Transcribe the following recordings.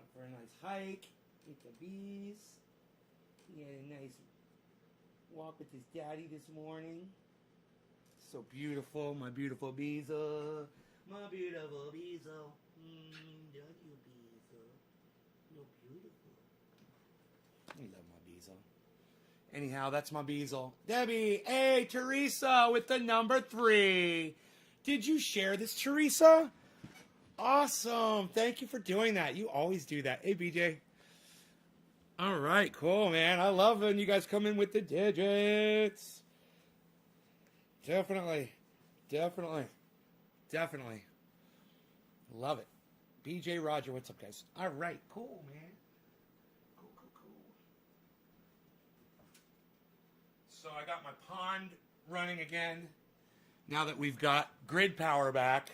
went for a nice hike with the bees. He had a nice walk with his daddy this morning. So beautiful, my beautiful Beezel. My beautiful Beezel. Don't you, Beezel? You're beautiful. I love my Beezel. Anyhow, that's my Beezel. Debbie, hey, Teresa with the number 3. Did you share this, Teresa? Awesome. Thank you for doing that. You always do that. Hey, BJ. All right, cool, man. I love when you guys come in with the digits. Definitely. Love it. BJ Roger, what's up, guys? All right, cool, man. Cool. So I got my pond running again. Now that we've got grid power back,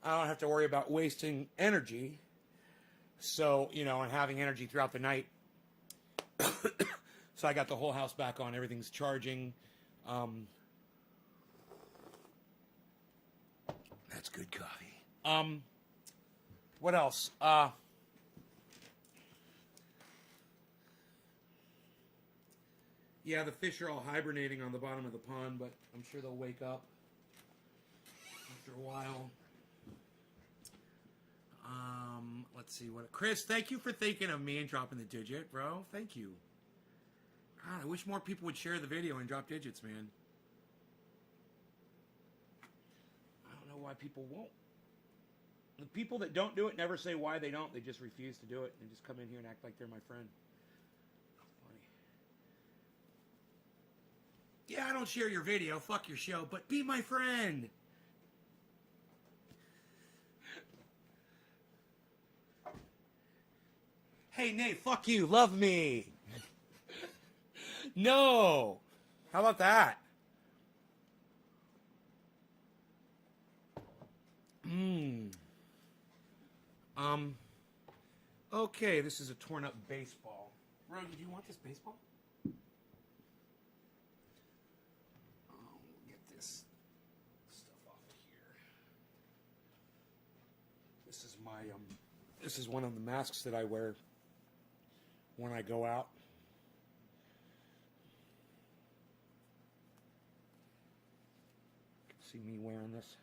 I don't have to worry about wasting energy. So, and having energy throughout the night. So I got the whole house back on. Everything's charging. That's good coffee. What else? Yeah, the fish are all hibernating on the bottom of the pond, but I'm sure they'll wake up after a while. Let's see what... Chris, thank you for thinking of me and dropping the digit, bro. Thank you. God, I wish more people would share the video and drop digits, man. I don't know why people won't. The people that don't do it never say why they don't. They just refuse to do it. They just come in here and act like they're my friend. Funny. Yeah, I don't share your video. Fuck your show. But be my friend. Hey, Nate, fuck you. Love me. No. How about that? Okay, this is a torn up baseball. Ro, did you want this baseball? We'll get this stuff off of here. This is my, this is one of the masks that I wear when I go out. You can see me wearing this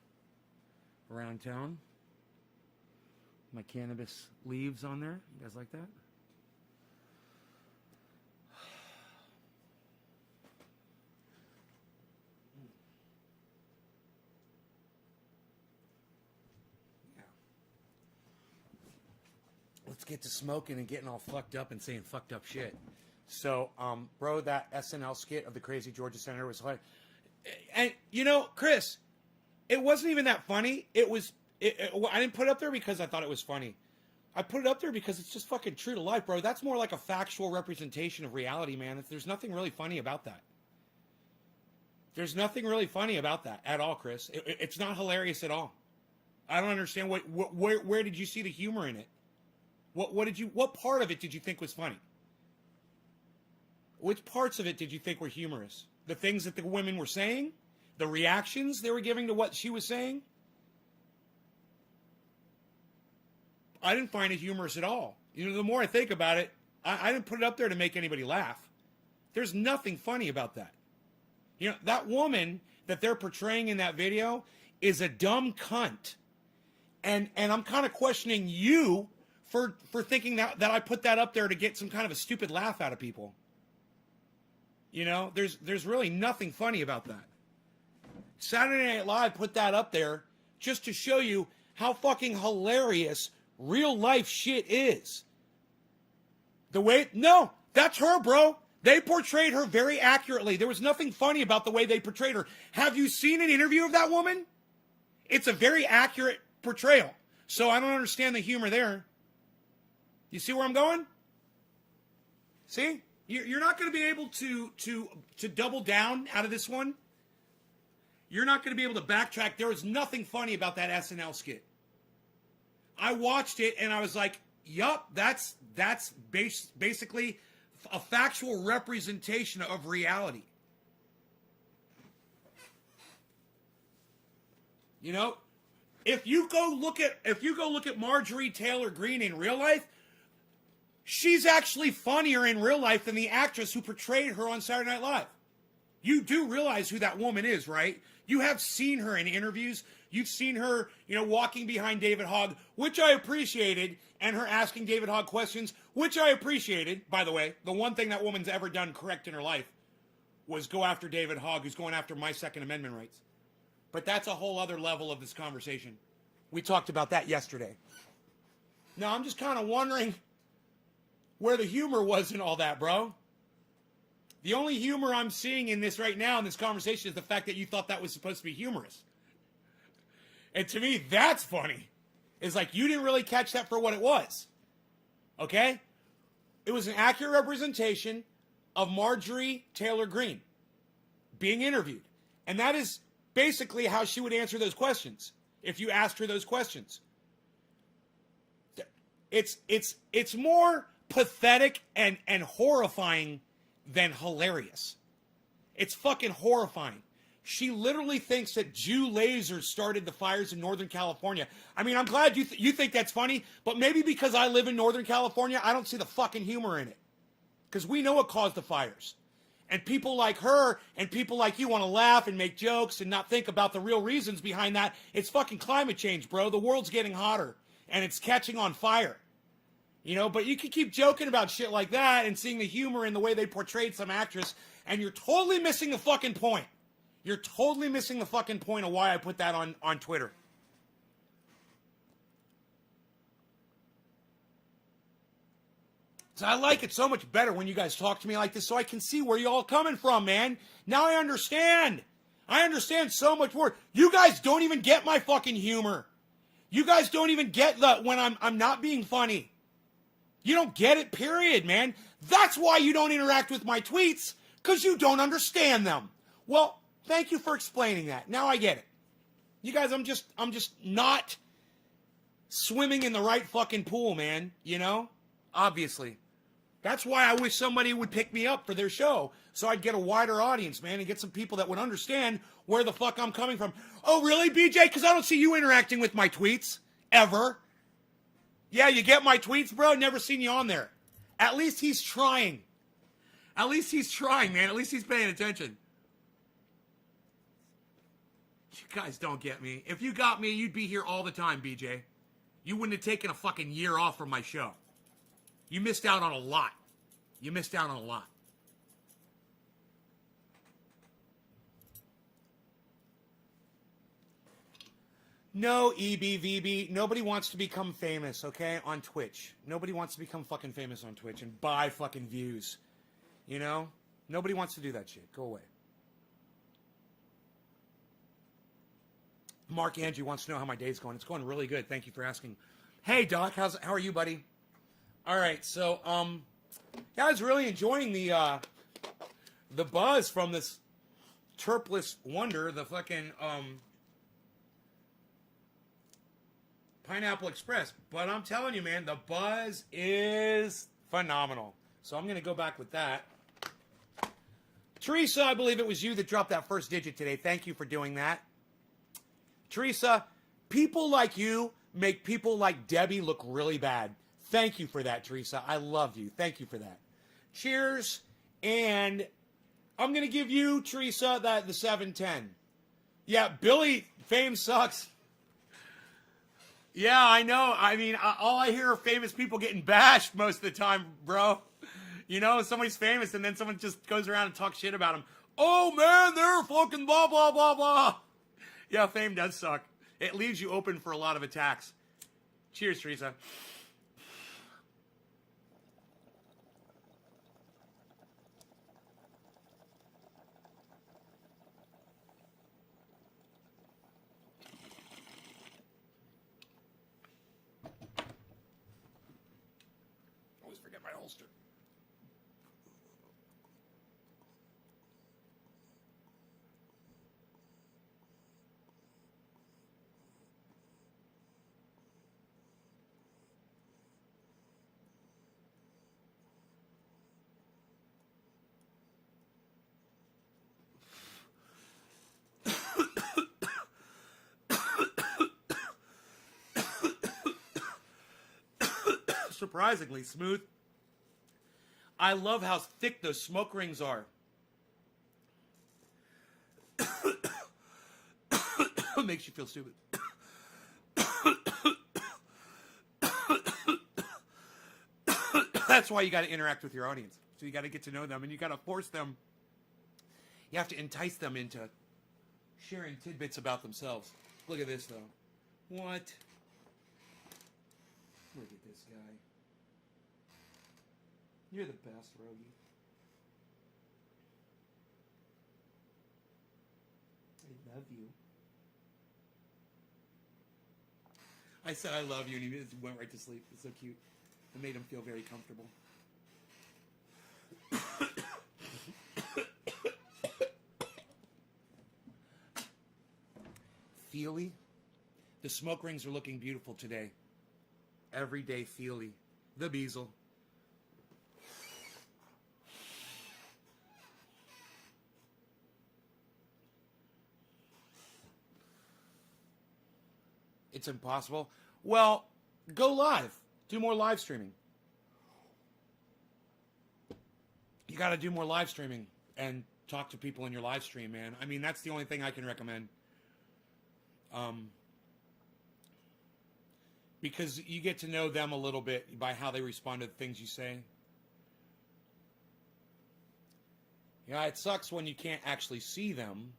around town. My cannabis leaves on there. You guys like that? Yeah. Let's get to smoking and getting all fucked up and saying fucked up shit. So, bro, that SNL skit of the Crazy Georgia Senator was hilarious. And, Chris, it wasn't even that funny. It was... I didn't put it up there because I thought it was funny. I put it up there because it's just fucking true to life, bro. That's more like a factual representation of reality, man. There's nothing really funny about that. There's nothing really funny about that at all, Chris. It's not hilarious at all. I don't understand where did you see the humor in it? What part of it did you think was funny? Which parts of it did you think were humorous? The things that the women were saying? The reactions they were giving to what she was saying? I didn't find it humorous at all. The more I think about it, I didn't put it up there to make anybody laugh. There's nothing funny about that. That woman that they're portraying in that video is a dumb cunt. And I'm kind of questioning you for thinking that I put that up there to get some kind of a stupid laugh out of people. There's really nothing funny about that. Saturday Night Live put that up there just to show you how fucking hilarious real life shit is. No, that's her, bro. They portrayed her very accurately. There was nothing funny about the way they portrayed her. Have you seen an interview of that woman? It's a very accurate portrayal. So I don't understand the humor there. You see where I'm going? See? You're not going to be able to double down out of this one. You're not going to be able to backtrack. There was nothing funny about that SNL skit. I watched it and I was like, yup, that's basically a factual representation of reality. If you go look at Marjorie Taylor Greene in real life, she's actually funnier in real life than the actress who portrayed her on Saturday Night Live. You do realize who that woman is, right? You have seen her in interviews. You've seen her, walking behind David Hogg, which I appreciated, and her asking David Hogg questions, which I appreciated. By the way, the one thing that woman's ever done correct in her life was go after David Hogg, who's going after my Second Amendment rights. But that's a whole other level of this conversation. We talked about that yesterday. Now, I'm just kind of wondering where the humor was in all that, bro. The only humor I'm seeing in this right now in this conversation is the fact that you thought that was supposed to be humorous. And to me, that's funny. It's like you didn't really catch that for what it was. Okay? It was an accurate representation of Marjorie Taylor Greene being interviewed. And that is basically how she would answer those questions if you asked her those questions. It's more pathetic and horrifying than hilarious. It's fucking horrifying. She literally thinks that Jew lasers started the fires in Northern California. I mean, I'm glad you think that's funny, but maybe because I live in Northern California, I don't see the fucking humor in it. Because we know what caused the fires. And people like her and people like you want to laugh and make jokes and not think about the real reasons behind that. It's fucking climate change, bro. The world's getting hotter and it's catching on fire. But you can keep joking about shit like that and seeing the humor in the way they portrayed some actress, and you're totally missing the fucking point. You're totally missing the fucking point of why I put that on Twitter. So I like it so much better when you guys talk to me like this so I can see where y'all coming from, man. Now I understand. I understand so much more. You guys don't even get my fucking humor. You guys don't even get when I'm not being funny. You don't get it, period, man. That's why you don't interact with my tweets, because you don't understand them. Well, thank you for explaining that. Now I get it. You guys, I'm just not swimming in the right fucking pool, man. Obviously. That's why I wish somebody would pick me up for their show, so I'd get a wider audience, man, and get some people that would understand where the fuck I'm coming from. Oh, really, BJ? Because I don't see you interacting with my tweets, ever. Yeah, you get my tweets, bro? Never seen you on there. At least he's trying. At least he's trying, man. At least he's paying attention. You guys don't get me. If you got me, you'd be here all the time, BJ. You wouldn't have taken a fucking year off from my show. You missed out on a lot. You missed out on a lot. No, EBVB. Nobody wants to become famous, okay, on Twitch. Nobody wants to become fucking famous on Twitch and buy fucking views. Nobody wants to do that shit. Go away. Mark Andrew wants to know how my day's going. It's going really good. Thank you for asking. Hey, Doc. How are you, buddy? All right. So, I was really enjoying the buzz from this Terpless Wonder, the fucking, Pineapple Express. But I'm telling you, man, the buzz is phenomenal. So I'm going to go back with that. Teresa, I believe it was you that dropped that first digit today. Thank you for doing that. Teresa, people like you make people like Debbie look really bad. Thank you for that, Teresa. I love you. Thank you for that. Cheers. And I'm going to give you, Teresa, the 710. Yeah, Billy, fame sucks. Yeah, I know. I mean, all I hear are famous people getting bashed most of the time, bro. Somebody's famous and then someone just goes around and talks shit about them. Oh, man, they're fucking blah, blah, blah, blah. Yeah, fame does suck. It leaves you open for a lot of attacks. Cheers, Teresa. Always forget my holster. Surprisingly smooth. I love how thick those smoke rings are. Makes you feel stupid. That's why you got to interact with your audience. So you got to get to know them, and you got to force them. You have to entice them into sharing tidbits about themselves. Look at this, though. What? Look at this guy. You're the best, Rogie. I love you. I said I love you, and he just went right to sleep. It's so cute. It made him feel very comfortable. Feely. The smoke rings are looking beautiful today. Everyday Feely. The Beazle. It's impossible. Well, go live. Do more live streaming. You got to do more live streaming and talk to people in your live stream, man. I mean, that's the only thing I can recommend. Because you get to know them a little bit by how they respond to the things you say. Yeah, it sucks when you can't actually see them.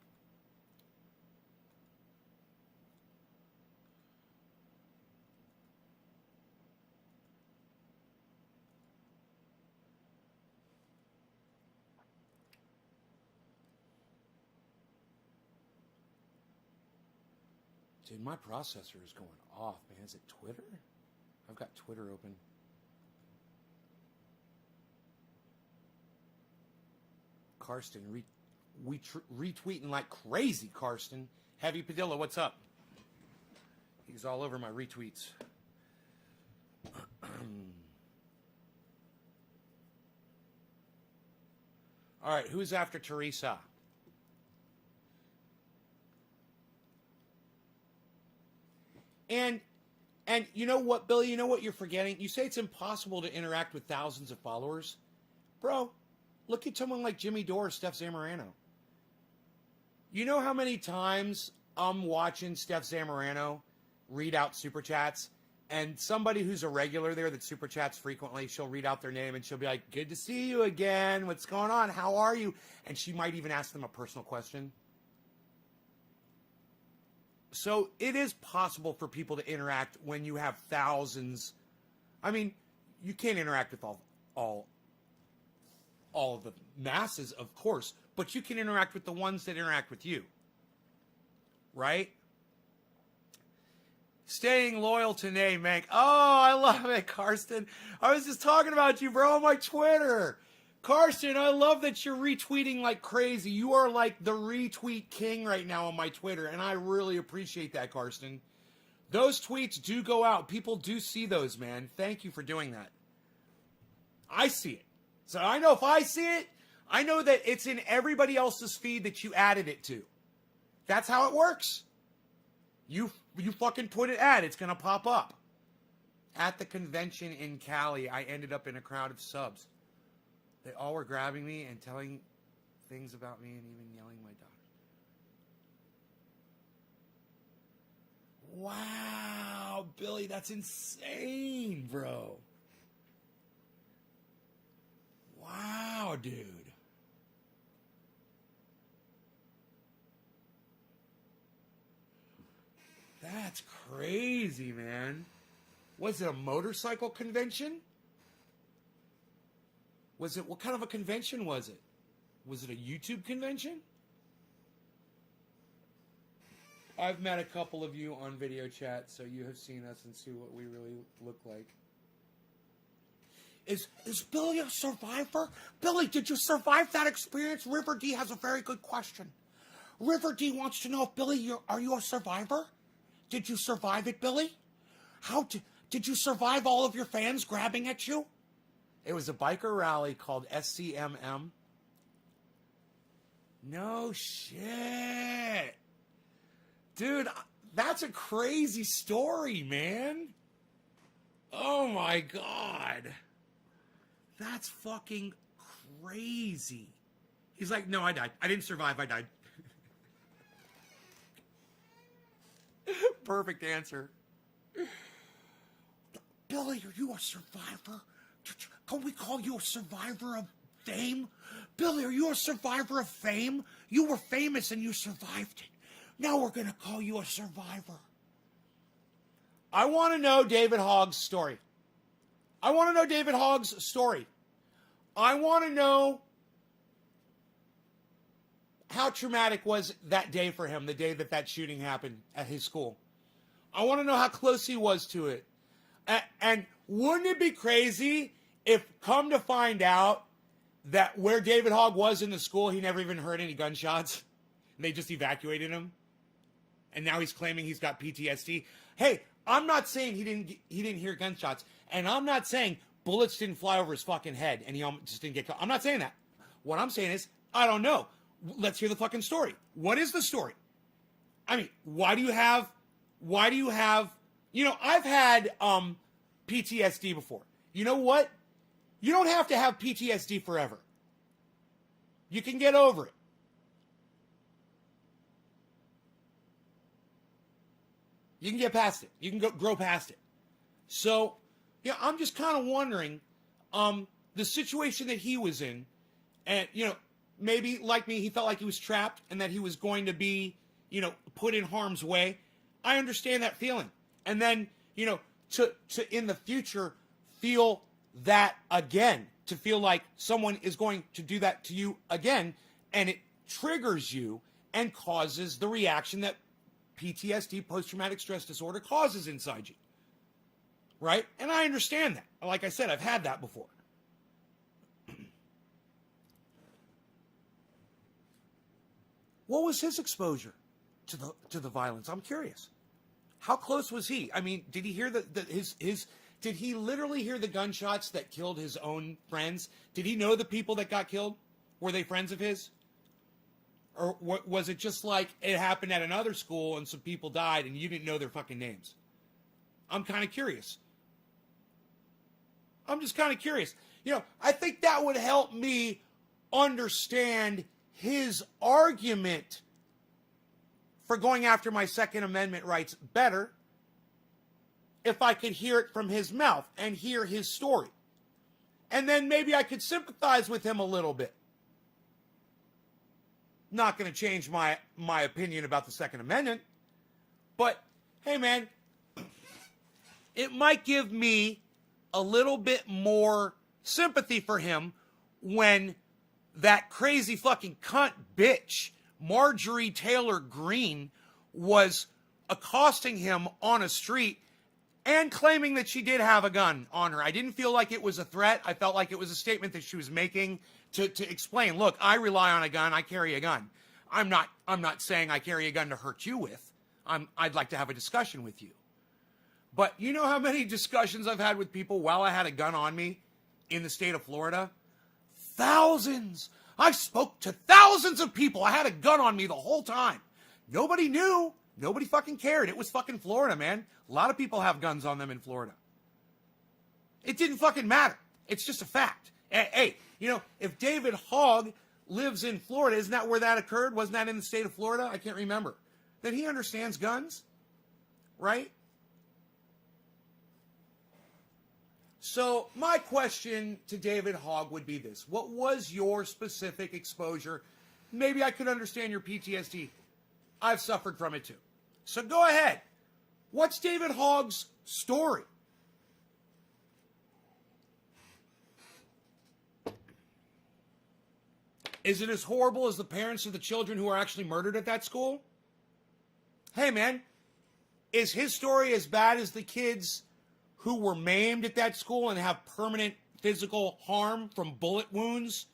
Dude, my processor is going off, man. Is it Twitter? I've got Twitter open. Karsten, retweeting like crazy, Karsten. Heavy Padilla, what's up? He's all over my retweets. All right, who's after Teresa? And you know what, Billy? You know what you're forgetting? You say it's impossible to interact with thousands of followers. Bro, look at someone like Jimmy Dore or Steph Zamorano. You know how many times I'm watching Steph Zamorano read out Super Chats, and somebody who's a regular there that Super Chats frequently, she'll read out their name, and she'll be like, good to see you again. What's going on? How are you? And she might even ask them a personal question. So it is possible for people to interact when you have thousands. I mean, you can't interact with all of the masses, of course, but you can interact with the ones that interact with you. Right? Staying loyal to Nay Mank. Oh, I love it, Karsten. I was just talking about you, bro, on my Twitter. Karsten, I love that you're retweeting like crazy. You are like the retweet king right now on my Twitter, and I really appreciate that, Karsten. Those tweets do go out. People do see those, man. Thank you for doing that. I see it. So I know if I see it, I know that it's in everybody else's feed that you added it to. That's how it works. You fucking put it ad, it's going to pop up. At the convention in Cali, I ended up in a crowd of subs. They all were grabbing me and telling things about me and even yelling my daughter. Wow, Billy, that's insane, bro. Wow, dude. That's crazy, man. Was it a motorcycle convention? What kind of a convention was it? Was it a YouTube convention? I've met a couple of you on video chat, so you have seen us and see what we really look like. Is Billy a survivor? Billy, did you survive that experience? River D has a very good question. River D wants to know if Billy, are you a survivor? Did you survive it, Billy? Did you survive all of your fans grabbing at you? It was a biker rally called SCMM. No shit. Dude, that's a crazy story, man. Oh my God. That's fucking crazy. He's like, no, I died. I didn't survive. I died. Perfect answer. Billy, are you a survivor? Can we call you a survivor of fame? Billy, are you a survivor of fame? You were famous and you survived it. Now we're going to call you a survivor. I want to know David Hogg's story. I want to know David Hogg's story. I want to know how traumatic was that day for him, the day that that shooting happened at his school. I want to know how close he was to it. And wouldn't it be crazy if, come to find out, that where David Hogg was in the school, he never even heard any gunshots? And they just evacuated him? And now he's claiming he's got PTSD? Hey, I'm not saying he didn't hear gunshots. And I'm not saying bullets didn't fly over his fucking head and he just didn't get caught. I'm not saying that. What I'm saying is, I don't know. Let's hear the fucking story. What is the story? I mean, why do you have, you know, I've had PTSD before. You know what? You don't have to have PTSD forever. You can get over it. You can get past it. You can grow past it. So, yeah, I'm just kind of wondering, the situation that he was in, and, you know, maybe, like me, he felt like he was trapped and that he was going to be, you know, put in harm's way. I understand that feeling. And then, you know, to in the future feel that again, to feel like someone is going to do that to you again, and it triggers you and causes the reaction that PTSD, post-traumatic stress disorder, causes inside you. Right? And I understand that. Like I said, I've had that before. What was his exposure to the violence? I'm curious. How close was he? I mean, did he hear did he literally hear the gunshots that killed his own friends? Did he know the people that got killed? Were they friends of his? Or was it just like it happened at another school and some people died and you didn't know their fucking names? I'm kind of curious. I'm just kind of curious. You know, I think that would help me understand his argument for going after my Second Amendment rights better if I could hear it from his mouth and hear his story. And then maybe I could sympathize with him a little bit. Not going to change my opinion about the Second Amendment. But, hey man, it might give me a little bit more sympathy for him when that crazy fucking cunt bitch, Marjorie Taylor Greene, was accosting him on a street and claiming that she did have a gun on her. I didn't feel like it was a threat. I felt like it was a statement that she was making to explain, look, I rely on a gun. I carry a gun. I'm not saying I carry a gun to hurt you with. I'd like to have a discussion with you. But you know how many discussions I've had with people while I had a gun on me in the state of Florida? Thousands. I spoke to thousands of people. I had a gun on me the whole time. Nobody knew. Nobody fucking cared. It was fucking Florida, man. A lot of people have guns on them in Florida. It didn't fucking matter. It's just a fact. Hey, you know, if David Hogg lives in Florida, isn't that where that occurred? Wasn't that in the state of Florida? I can't remember. Then he understands guns, right? So my question to David Hogg would be this. What was your specific exposure? Maybe I could understand your PTSD. I've suffered from it too. So go ahead. What's David Hogg's story? Is it as horrible as the parents of the children who are actually murdered at that school? Hey, man, is his story as bad as the kids who were maimed at that school and have permanent physical harm from bullet wounds?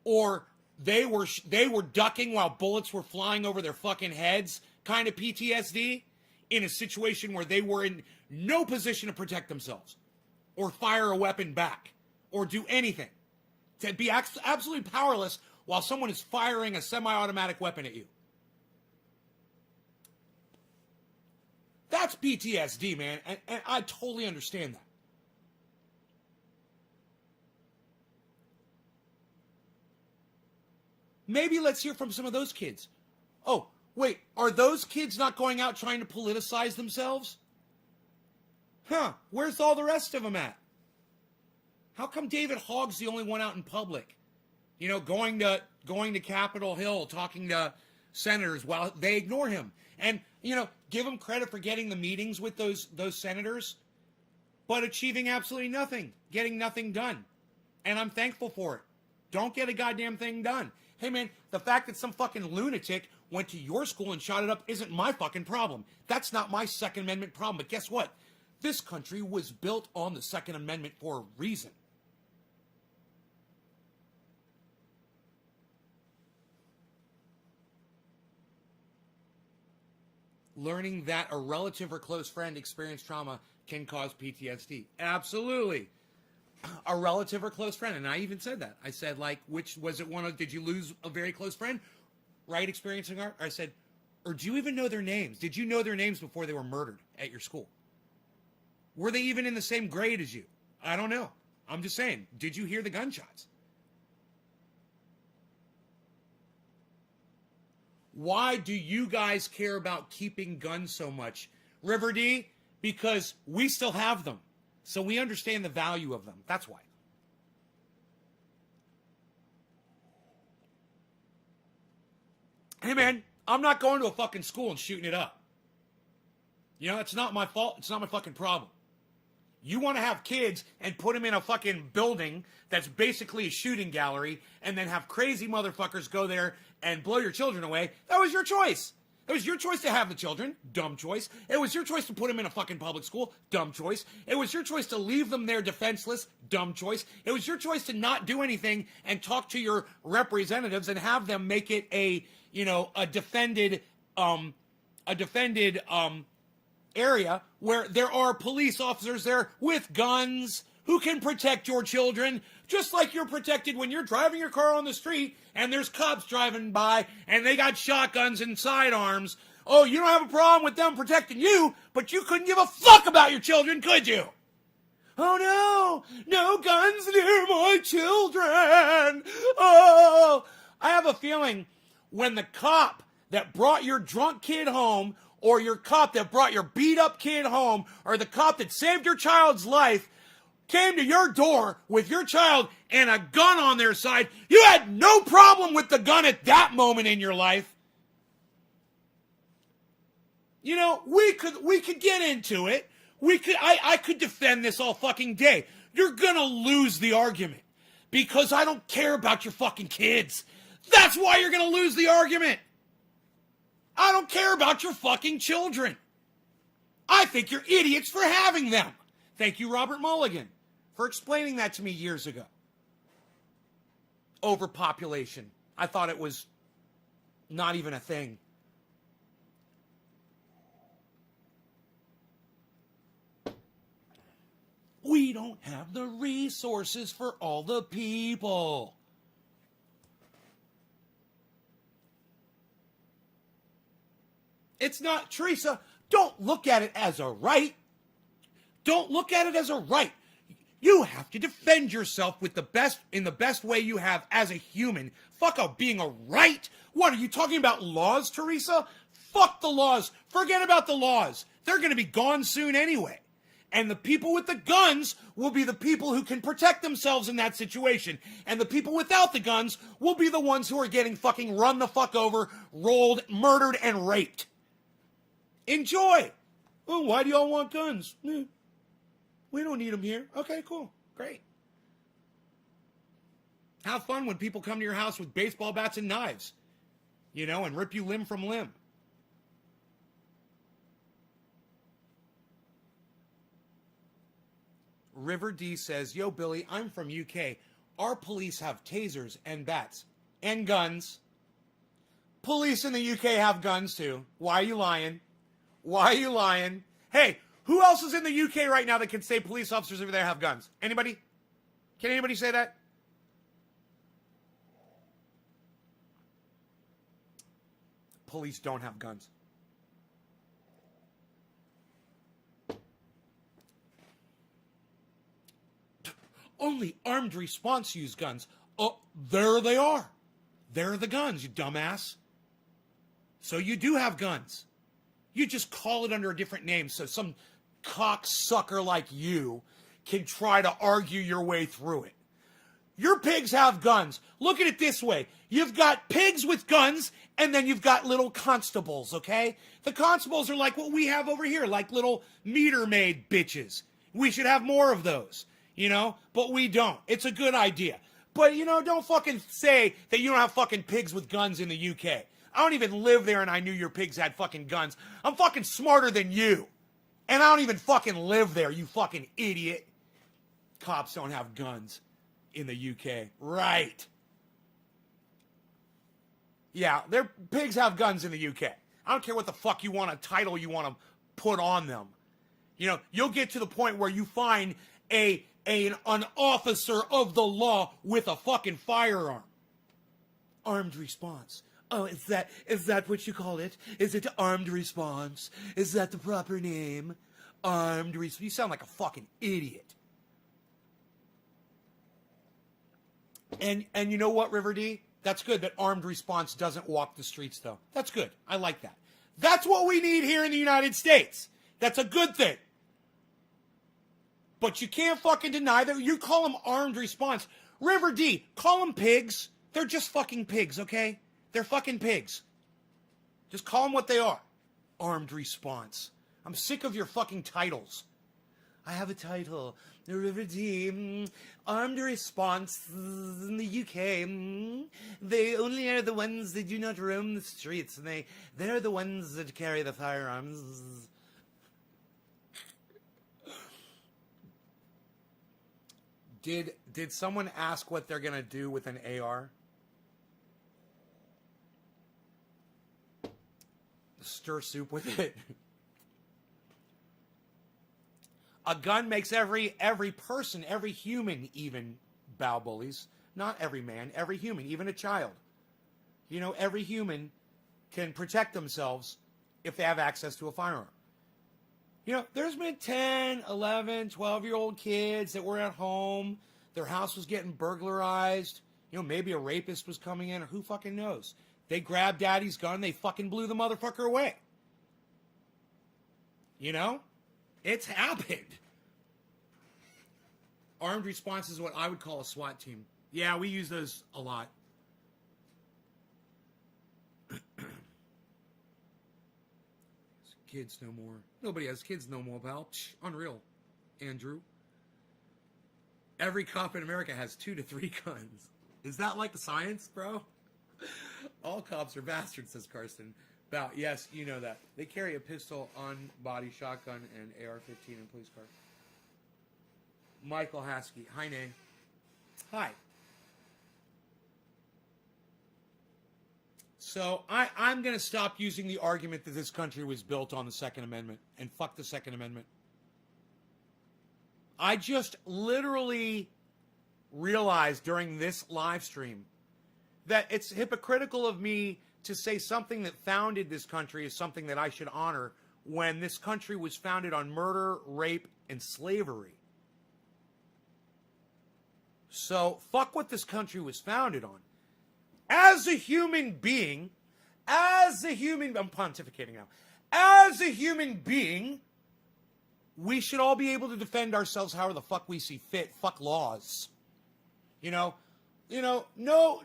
Or they were ducking while bullets were flying over their fucking heads, kind of PTSD, in a situation where they were in no position to protect themselves or fire a weapon back or do anything? To be absolutely powerless while someone is firing a semi-automatic weapon at you. That's PTSD, man, and I totally understand that. Maybe let's hear from some of those kids. Oh, wait, are those kids not going out trying to politicize themselves? Huh, where's all the rest of them at? How come David Hogg's the only one out in public? You know, going to Capitol Hill, talking to senators while they ignore him. And, you know, give him credit for getting the meetings with those senators, but achieving absolutely nothing, getting nothing done. And I'm thankful for it. Don't get a goddamn thing done. Hey, man, the fact that some fucking lunatic went to your school and shot it up isn't my fucking problem. That's not my Second Amendment problem. But guess what? This country was built on the Second Amendment for a reason. Learning that a relative or close friend experienced trauma can cause PTSD. Absolutely. A relative or close friend. And I even said that. I said, like, which was it one of, did you lose a very close friend? Right, experiencing art? I said, or do you even know their names? Did you know their names before they were murdered at your school? Were they even in the same grade as you? I don't know. I'm just saying, did you hear the gunshots? Why do you guys care about keeping guns so much? River D, because we still have them. So we understand the value of them. That's why. Hey, man, I'm not going to a fucking school and shooting it up. You know, it's not my fault. It's not my fucking problem. You want to have kids and put them in a fucking building that's basically a shooting gallery and then have crazy motherfuckers go there and blow your children away. That was your choice. It was your choice to have the children. Dumb choice. It was your choice to put them in a fucking public school. Dumb choice. It was your choice to leave them there defenseless. Dumb choice. It was your choice to not do anything and talk to your representatives and have them make it a defended area where there are police officers there with guns who can protect your children, just like you're protected when you're driving your car on the street and there's cops driving by and they got shotguns and sidearms. Oh, you don't have a problem with them protecting you, but you couldn't give a fuck about your children, could you? Oh no guns near my children. Oh, I have a feeling when the cop that brought your drunk kid home, or your cop that brought your beat up kid home, or the cop that saved your child's life, came to your door with your child and a gun on their side, you had no problem with the gun at that moment in your life. You know, we could get into it. I could defend this all fucking day. You're gonna lose the argument because I don't care about your fucking kids. That's why you're gonna lose the argument. I don't care about your fucking children. I think you're idiots for having them. Thank you, Robert Mulligan, for explaining that to me years ago. Overpopulation. I thought it was not even a thing. We don't have the resources for all the people. It's not, Teresa, don't look at it as a right. Don't look at it as a right. You have to defend yourself with in the best way you have as a human. Fuck out being a right. What, are you talking about laws, Teresa? Fuck the laws. Forget about the laws. They're going to be gone soon anyway. And the people with the guns will be the people who can protect themselves in that situation. And the people without the guns will be the ones who are getting fucking run the fuck over, rolled, murdered, and raped. Enjoy. Oh, why do y'all want guns? We don't need them here. Okay, cool. Great. Have fun when people come to your house with baseball bats and knives, and rip you limb from limb. River D says, yo, Billy, I'm from UK. Our police have tasers and bats and guns. Police in the UK have guns too. Why are you lying? Why are you lying? Hey, who else is in the UK right now that can say police officers over there have guns? Anybody? Can anybody say that? Police don't have guns. Only armed response use guns. Oh, there they are. They're the guns, you dumbass. So you do have guns. You just call it under a different name so some cocksucker like you can try to argue your way through it. Your pigs have guns. Look at it this way. You've got pigs with guns, and then you've got little constables, okay? The constables are like what we have over here, like little meter maid bitches. We should have more of those, you know? But we don't. It's a good idea. But, you know, don't fucking say that you don't have fucking pigs with guns in the UK. I don't even live there and I knew your pigs had fucking guns. I'm fucking smarter than you. And I don't even fucking live there, you fucking idiot. Cops don't have guns in the UK. Right. Yeah, their pigs have guns in the UK. I don't care what the fuck you want, a title you want to put on them. You know, you'll get to the point where you find an officer of the law with a fucking firearm. Armed response. Oh, is that what you call it? Is it armed response? Is that the proper name? Armed response. You sound like a fucking idiot. And you know what, River D? That's good that armed response doesn't walk the streets, though. That's good. I like that. That's what we need here in the United States. That's a good thing. But you can't fucking deny that you call them armed response. River D, call them pigs. They're just fucking pigs, okay? They're fucking pigs. Just call them what they are. Armed response. I'm sick of your fucking titles. I have a title. The River D, armed response in the UK. They only are the ones that do not roam the streets. And they're the ones that carry the firearms. Did someone ask what they're going to do with an AR? Stir soup with it. A gun makes every person, every human even bow bullies. Not every man, every human, even a child. You know, every human can protect themselves if they have access to a firearm. You know, there's been 10, 11, 12-year-old kids that were at home. Their house was getting burglarized. You know, maybe a rapist was coming in, or who fucking knows. They grabbed daddy's gun, they fucking blew the motherfucker away. You know? It's happened. Armed response is what I would call a SWAT team. Yeah, we use those a lot. Kids no more. Nobody has kids no more, pal. Unreal. Andrew. Every cop in America has 2 to 3 guns. Is that like the science, bro? All cops are bastards, says Karsten. Yes, you know that. They carry a pistol, on-body shotgun, and AR-15 in police car. Michael Haskey. Hi, Nay. Hi. So I'm going to stop using the argument that this country was built on the Second Amendment. And fuck the Second Amendment. I just literally realized during this live stream that it's hypocritical of me to say something that founded this country is something that I should honor when this country was founded on murder, rape, and slavery. So, fuck what this country was founded on. As a human being, I'm pontificating now. As a human being, we should all be able to defend ourselves however the fuck we see fit. Fuck laws. No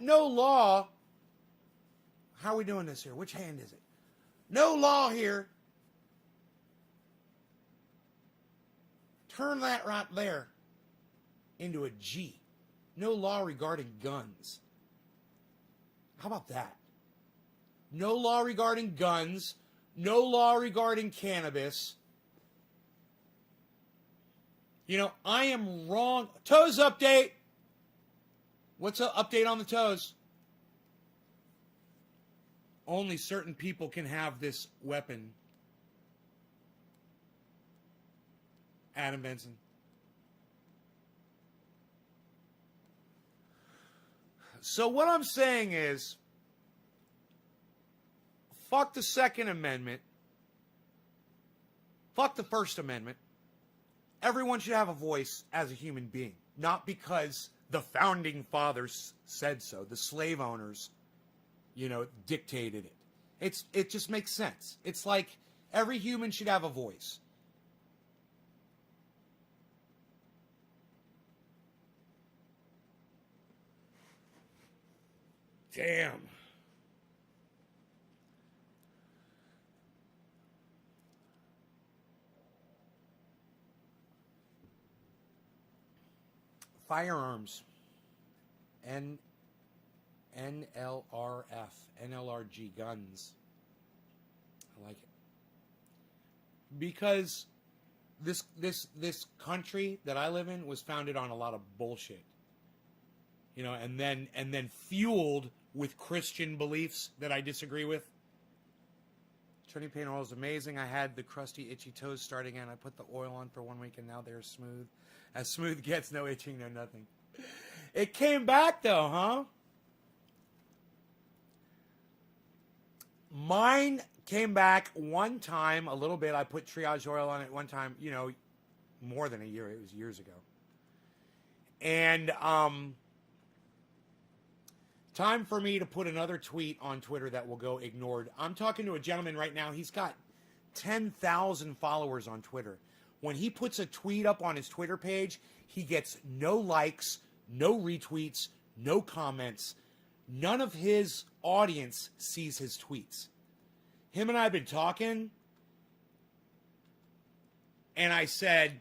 law. How are we doing this here? Which hand is it? No law here. Turn that right there into a G. No law regarding guns. How about that? No law regarding guns. No law regarding cannabis. I am wrong. Toes update. What's an update on the toes? Only certain people can have this weapon. Adam Benson. So what I'm saying is, fuck the Second Amendment. Fuck the First Amendment. Everyone should have a voice as a human being. Not because the founding fathers said so. The slave owners dictated it. It just makes sense. It's like every human should have a voice. Damn. Firearms. NLRG guns. I like it. Because this country that I live in was founded on a lot of bullshit. And then fueled with Christian beliefs that I disagree with. Turning paint oil is amazing. I had the crusty, itchy toes starting and I put the oil on for 1 week and now they're smooth. As smooth gets, no itching, no nothing. It came back though, huh? Mine came back one time, a little bit. I put triage oil on it one time, more than a year. It was years ago. And time for me to put another tweet on Twitter that will go ignored. I'm talking to a gentleman right now. He's got 10,000 followers on Twitter. When he puts a tweet up on his Twitter page, he gets no likes, no retweets, no comments. None of his audience sees his tweets. Him and I have been talking, and I said,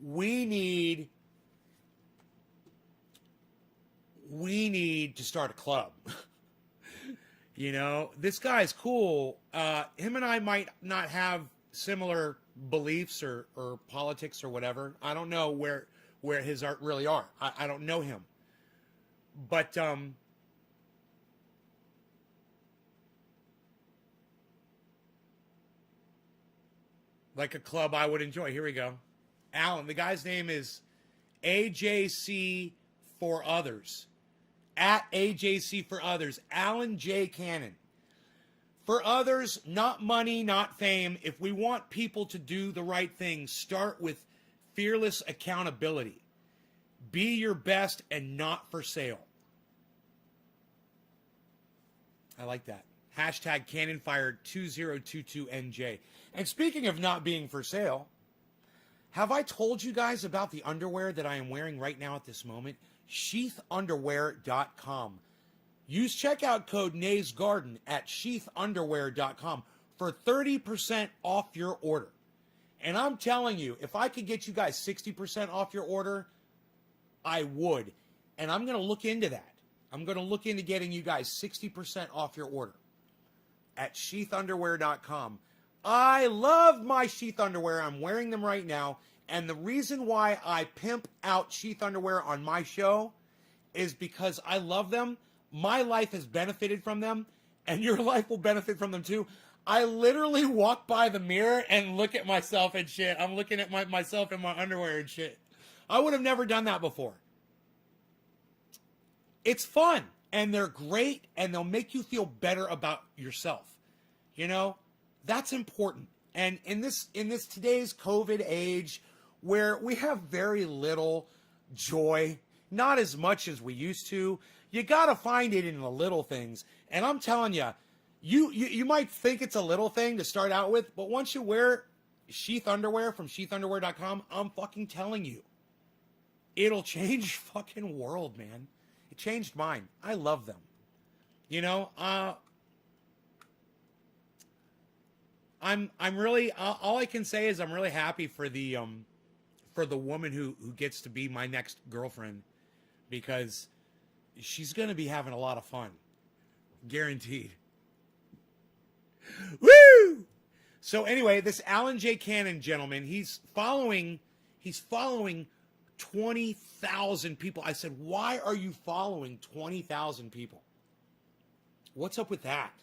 we need to start a club. This guy's cool. Him and I might not have similar beliefs or politics or whatever. I don't know where his art really are. I don't know him. But like a club I would enjoy. Here we go. Alan, the guy's name is AJC for Others. At AJC for Others. Alan J. Cannon. For others, not money, not fame. If we want people to do the right thing, start with fearless accountability. Be your best and not for sale. I like that. Hashtag CannonFire2022NJ. And speaking of not being for sale, have I told you guys about the underwear that I am wearing right now at this moment? Sheathunderwear.com. Use checkout code NaysGarden at sheathunderwear.com for 30% off your order. And I'm telling you, if I could get you guys 60% off your order, I would. And I'm going to look into that. I'm going to look into getting you guys 60% off your order at sheathunderwear.com. I love my Sheath underwear. I'm wearing them right now. And the reason why I pimp out Sheath underwear on my show is because I love them. My life has benefited from them, and your life will benefit from them too. I literally walk by the mirror and look at myself and shit. I'm looking at myself in my underwear and shit. I would have never done that before. It's fun, and they're great, and they'll make you feel better about yourself. That's important. And in this today's COVID age, where we have very little joy, not as much as we used to, you got to find it in the little things. And I'm telling you, you might think it's a little thing to start out with, but once you wear Sheath underwear from sheathunderwear.com, I'm fucking telling you, it'll change fucking world, man. It changed mine. I love them. I'm really, all I can say is I'm really happy for the woman who gets to be my next girlfriend, because she's going to be having a lot of fun. Guaranteed. Woo! So anyway, this Alan J. Cannon gentleman, he's following 20,000 people. I said, why are you following 20,000 people? What's up with that?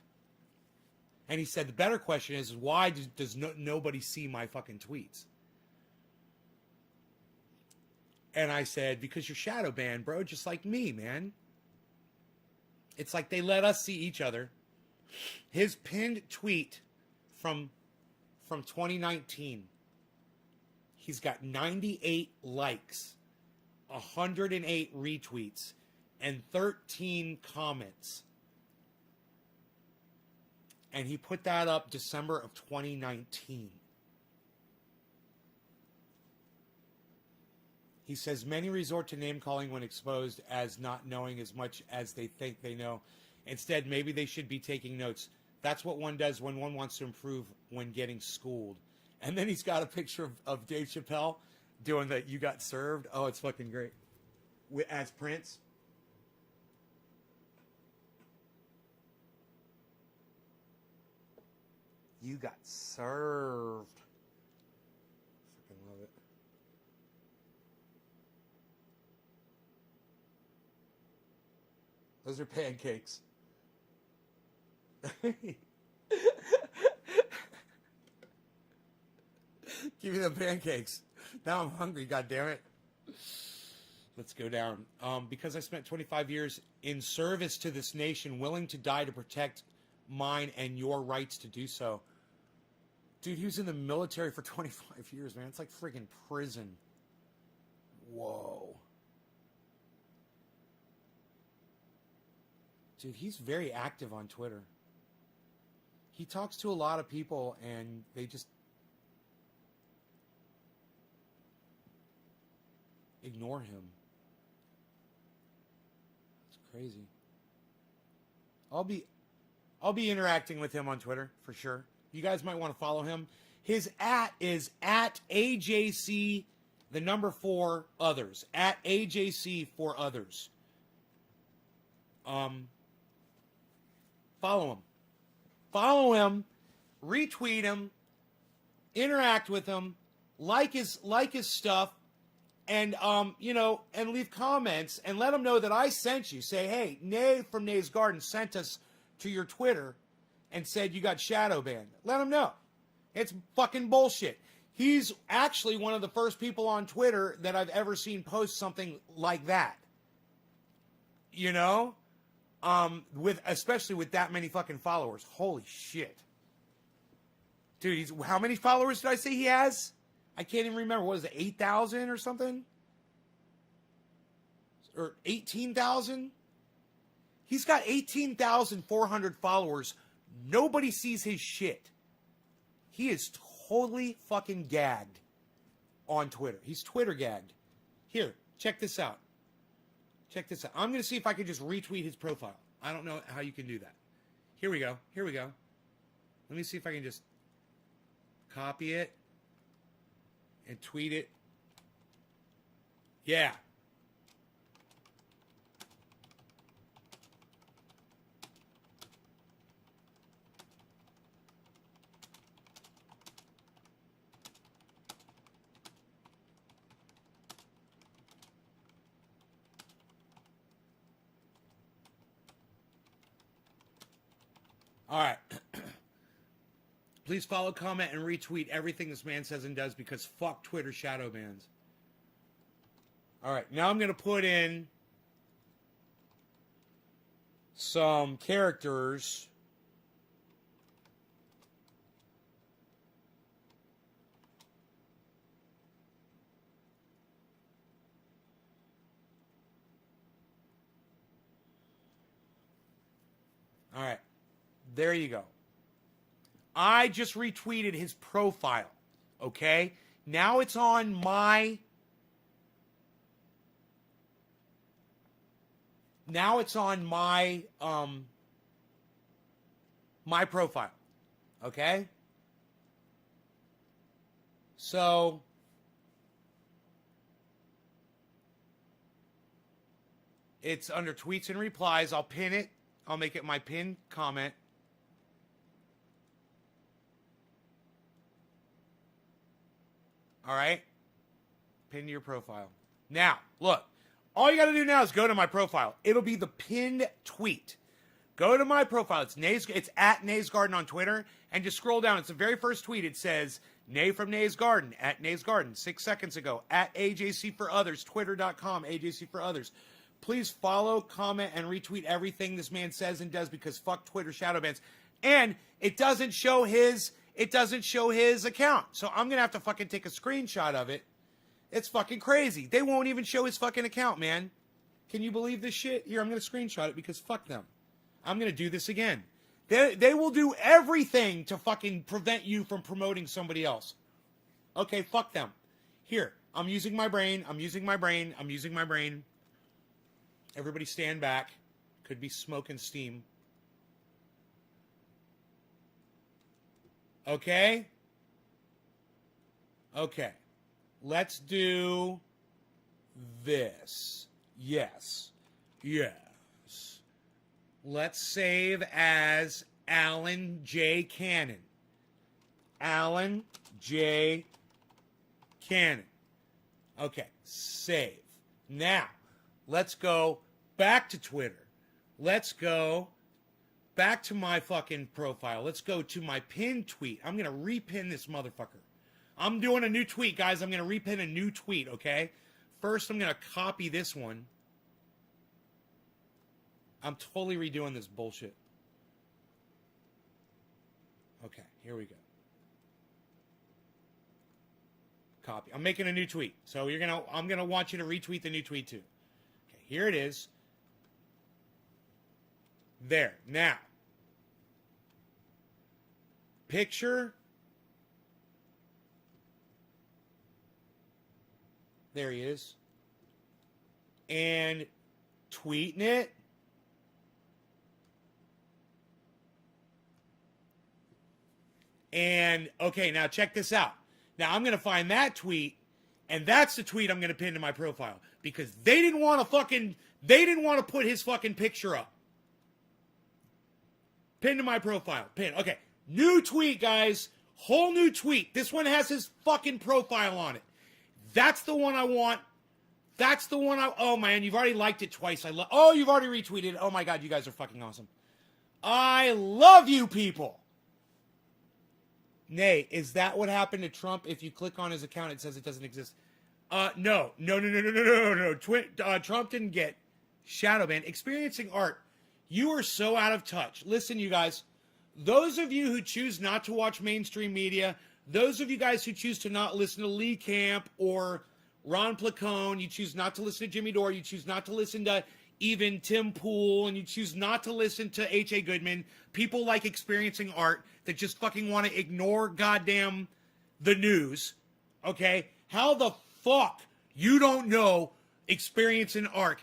And he said, the better question is why does nobody see my fucking tweets? And I said, because you're shadow banned, bro, just like me, man. It's like they let us see each other. His pinned tweet from 2019, he's got 98 likes, 108 retweets, and 13 comments. And he put that up December of 2019. He says, many resort to name-calling when exposed as not knowing as much as they think they know. Instead, maybe they should be taking notes. That's what one does when one wants to improve when getting schooled. And then he's got a picture of Dave Chappelle doing the "You Got Served." Oh, it's fucking great. As Prince. You got served. Fucking love it. Those are pancakes. Give me the pancakes. Now I'm hungry, goddammit. Let's go down. Because I spent 25 years in service to this nation, willing to die to protect mine and your rights to do so. Dude, he was in the military for 25 years, man. It's like friggin' prison. Whoa. Dude, he's very active on Twitter. He talks to a lot of people, and they just ignore him. It's crazy. I'll be interacting with him on Twitter for sure. You guys might want to follow him. His @ is @AJC, the number 4 others. @AJC4others. Follow him. Follow him. Retweet him. Interact with him. Like his stuff. And, and leave comments and let him know that I sent you. Say, hey, Nay from Nay's Garden sent us to your Twitter and said you got shadow banned. Let him know. It's fucking bullshit. He's actually one of the first people on Twitter that I've ever seen post something like that. You know? Especially with that many fucking followers. Holy shit. Dude, how many followers did I say he has? I can't even remember. What is it, 8,000 or something? Or 18,000? He's got 18,400 followers. Nobody sees his shit. He is totally fucking gagged on Twitter. He's Twitter gagged. Here, check this out. Check this out. I'm going to see if I can just retweet his profile. I don't know how you can do that. Here we go. Here we go. Let me see if I can just copy it and tweet it. Yeah. All right. Please follow, comment, and retweet everything this man says and does because fuck Twitter shadow bans. All right. Now I'm going to put in some characters. All right. There you go. I just retweeted his profile. Okay? Now it's on my... Now it's on my my profile. Okay? So it's under tweets and replies. I'll pin it. I'll make it my pinned comment. All right? Pin your profile. Now, look. All you got to do now is go to my profile. It'll be the pinned tweet. Go to my profile. It's at Nay's Garden on Twitter. And just scroll down. It's the very first tweet. It says, Nay from Nay's Garden. At Nay's Garden. 6 seconds ago. At AJC for Others. Twitter.com. AJC for Others. Please follow, comment, and retweet everything this man says and does because fuck Twitter shadow bans. And it doesn't show his account. So I'm going to have to fucking take a screenshot of it. It's fucking crazy. They won't even show his fucking account, man. Can you believe this shit? Here, I'm going to screenshot it because fuck them. I'm going to do this again. They will do everything to fucking prevent you from promoting somebody else. Okay, fuck them. Here, I'm using my brain. I'm using my brain. I'm using my brain. Everybody stand back. Could be smoke and steam. Okay? Okay. Let's do this. Yes. Yes. Let's save as Alan J. Cannon. Alan J. Cannon. Okay. Save. Now, let's go back to Twitter. Let's go back to my fucking profile. Let's go to my pinned tweet. I'm going to repin this motherfucker. I'm doing a new tweet, guys. I'm going to repin a new tweet, okay? First, I'm going to copy this one. I'm totally redoing this bullshit. Okay, here we go. Copy. I'm making a new tweet. So I'm going to want you to retweet the new tweet too. Okay, here it is. There. Now. Picture. There he is. And tweeting it. And, okay, now check this out. Now I'm going to find that tweet, and that's the tweet I'm going to pin to my profile. Because they didn't want to put his fucking picture up. Pin to my profile. Pin. Okay. New tweet, guys. Whole new tweet. This one has his fucking profile on it. That's the one I want. That's the one oh man, you've already liked it twice. Oh, you've already retweeted it. Oh my God, you guys are fucking awesome. I love you people. Nay, is that what happened to Trump? If you click on his account, it says it doesn't exist. No. Trump didn't get shadow banned. Experiencing art. You are so out of touch. Listen, you guys, those of you who choose not to watch mainstream media, those of you guys who choose to not listen to Lee Camp or Ron Placone, you choose not to listen to Jimmy Dore, you choose not to listen to even Tim Pool, and you choose not to listen to H.A. Goodman, people like Experiencing Art that just fucking want to ignore goddamn the news, okay? How the fuck you don't know Experiencing Art?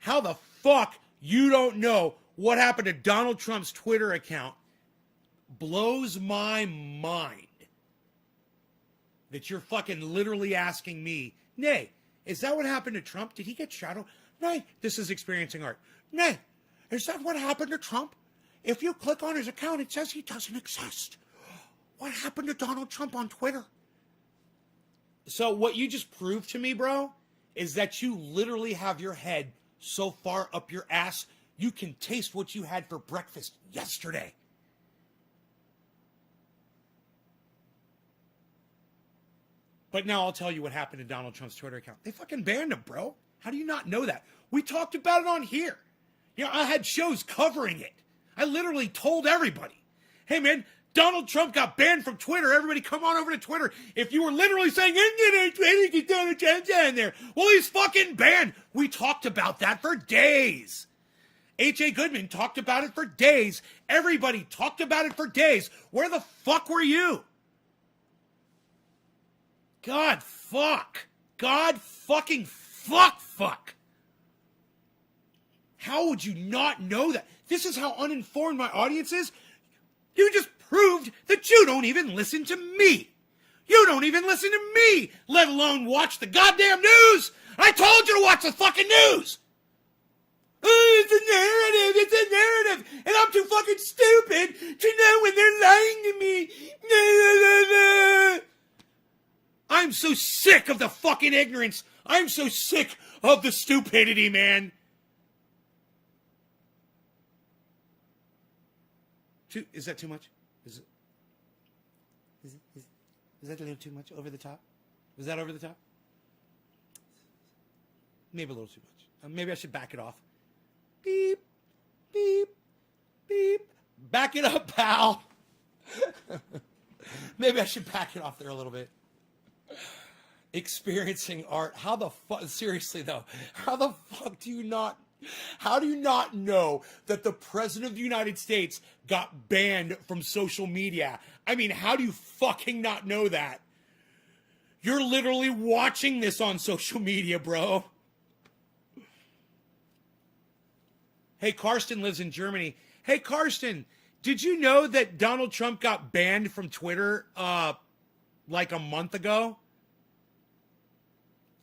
How the fuck you don't know what happened to Donald Trump's Twitter account blows my mind. That you're fucking literally asking me, nay, is that what happened to Trump? Did he get shadowed? Nay, this is Experiencing Art. Nay, is that what happened to Trump? If you click on his account, it says he doesn't exist. What happened to Donald Trump on Twitter? So what you just proved to me, bro, is that you literally have your head so far up your ass, you can taste what you had for breakfast yesterday. But now I'll tell you what happened to Donald Trump's Twitter account. They fucking banned him, bro. How do you not know that? We talked about it on here. You know, I had shows covering it. I literally told everybody, hey, man, Donald Trump got banned from Twitter. Everybody come on over to Twitter. If you were literally saying, get Donald Trump down there. Well, he's fucking banned. We talked about that for days. H.A. Goodman talked about it for days. Everybody talked about it for days. Where the fuck were you? God fuck. God fucking fuck. How would you not know that? This is how uninformed my audience is. You just proved that you don't even listen to me. You don't even listen to me, let alone watch the goddamn news. I told you to watch the fucking news. Oh, it's a narrative, and I'm too fucking stupid to know when they're lying to me. I'm so sick of the fucking ignorance. I'm so sick of the stupidity, man. Is that too much? Is that a little too much? Over the top? Was that over the top? Maybe a little too much. Maybe I should back it off. Beep, beep, beep. Back it up, pal. Maybe I should back it off there a little bit. Experiencing art. How the fuck, seriously though, how the fuck how do you not know that the President of the United States got banned from social media? I mean, how do you fucking not know that? You're literally watching this on social media, bro. Hey, Karsten lives in Germany. Hey, Karsten, did you know that Donald Trump got banned from Twitter like a month ago?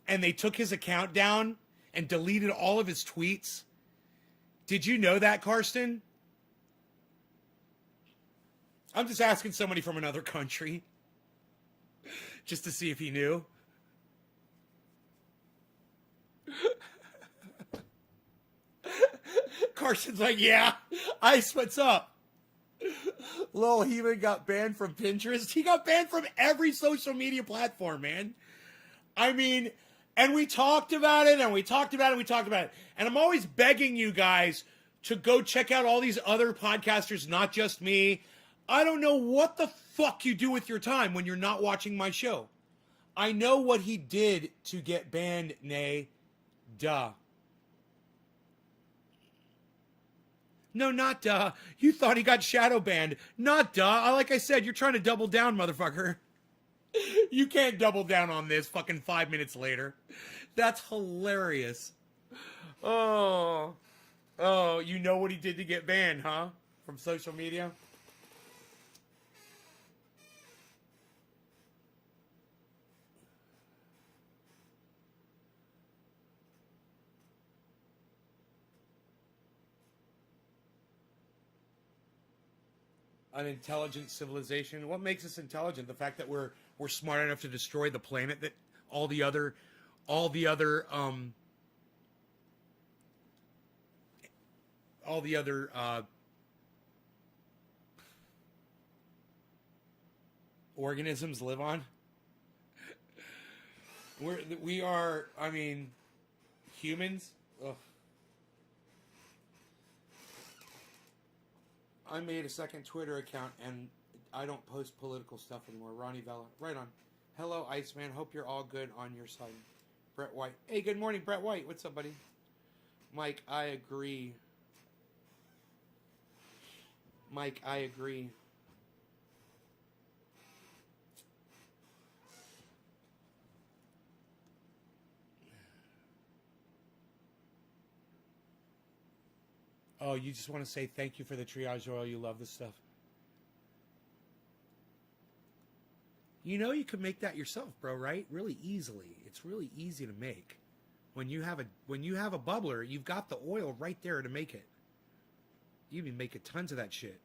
And they took his account down and deleted all of his tweets? Did you know that, Karsten? I'm just asking somebody from another country just to see if he knew. Carson's like, yeah, Ice, what's up? Lol, he even got banned from Pinterest. He got banned from every social media platform, man. I mean, and we talked about it, and we talked about it, and we talked about it. And I'm always begging you guys to go check out all these other podcasters, not just me. I don't know what the fuck you do with your time when you're not watching my show. I know what he did to get banned, nay, duh. No, not duh. You thought he got shadow banned. Not duh. Like I said, you're trying to double down, motherfucker. You can't double down on this fucking 5 minutes later. That's hilarious. Oh, you know what he did to get banned, huh? From social media? An intelligent civilization. What makes us intelligent? The fact that we're smart enough to destroy the planet that all the other organisms live on. We are, I mean, humans. Ugh. I made a second Twitter account and I don't post political stuff anymore. Ronnie Vella. Right on. Hello, Iceman. Hope you're all good on your side. Brett White. Hey, good morning, Brett White. What's up, buddy? Mike, I agree. Mike, I agree. Oh, you just want to say thank you for the triage oil. You love this stuff. You know you can make that yourself, bro, right? Really easily. It's really easy to make. When you have a bubbler, you've got the oil right there to make it. You can make tons of that shit.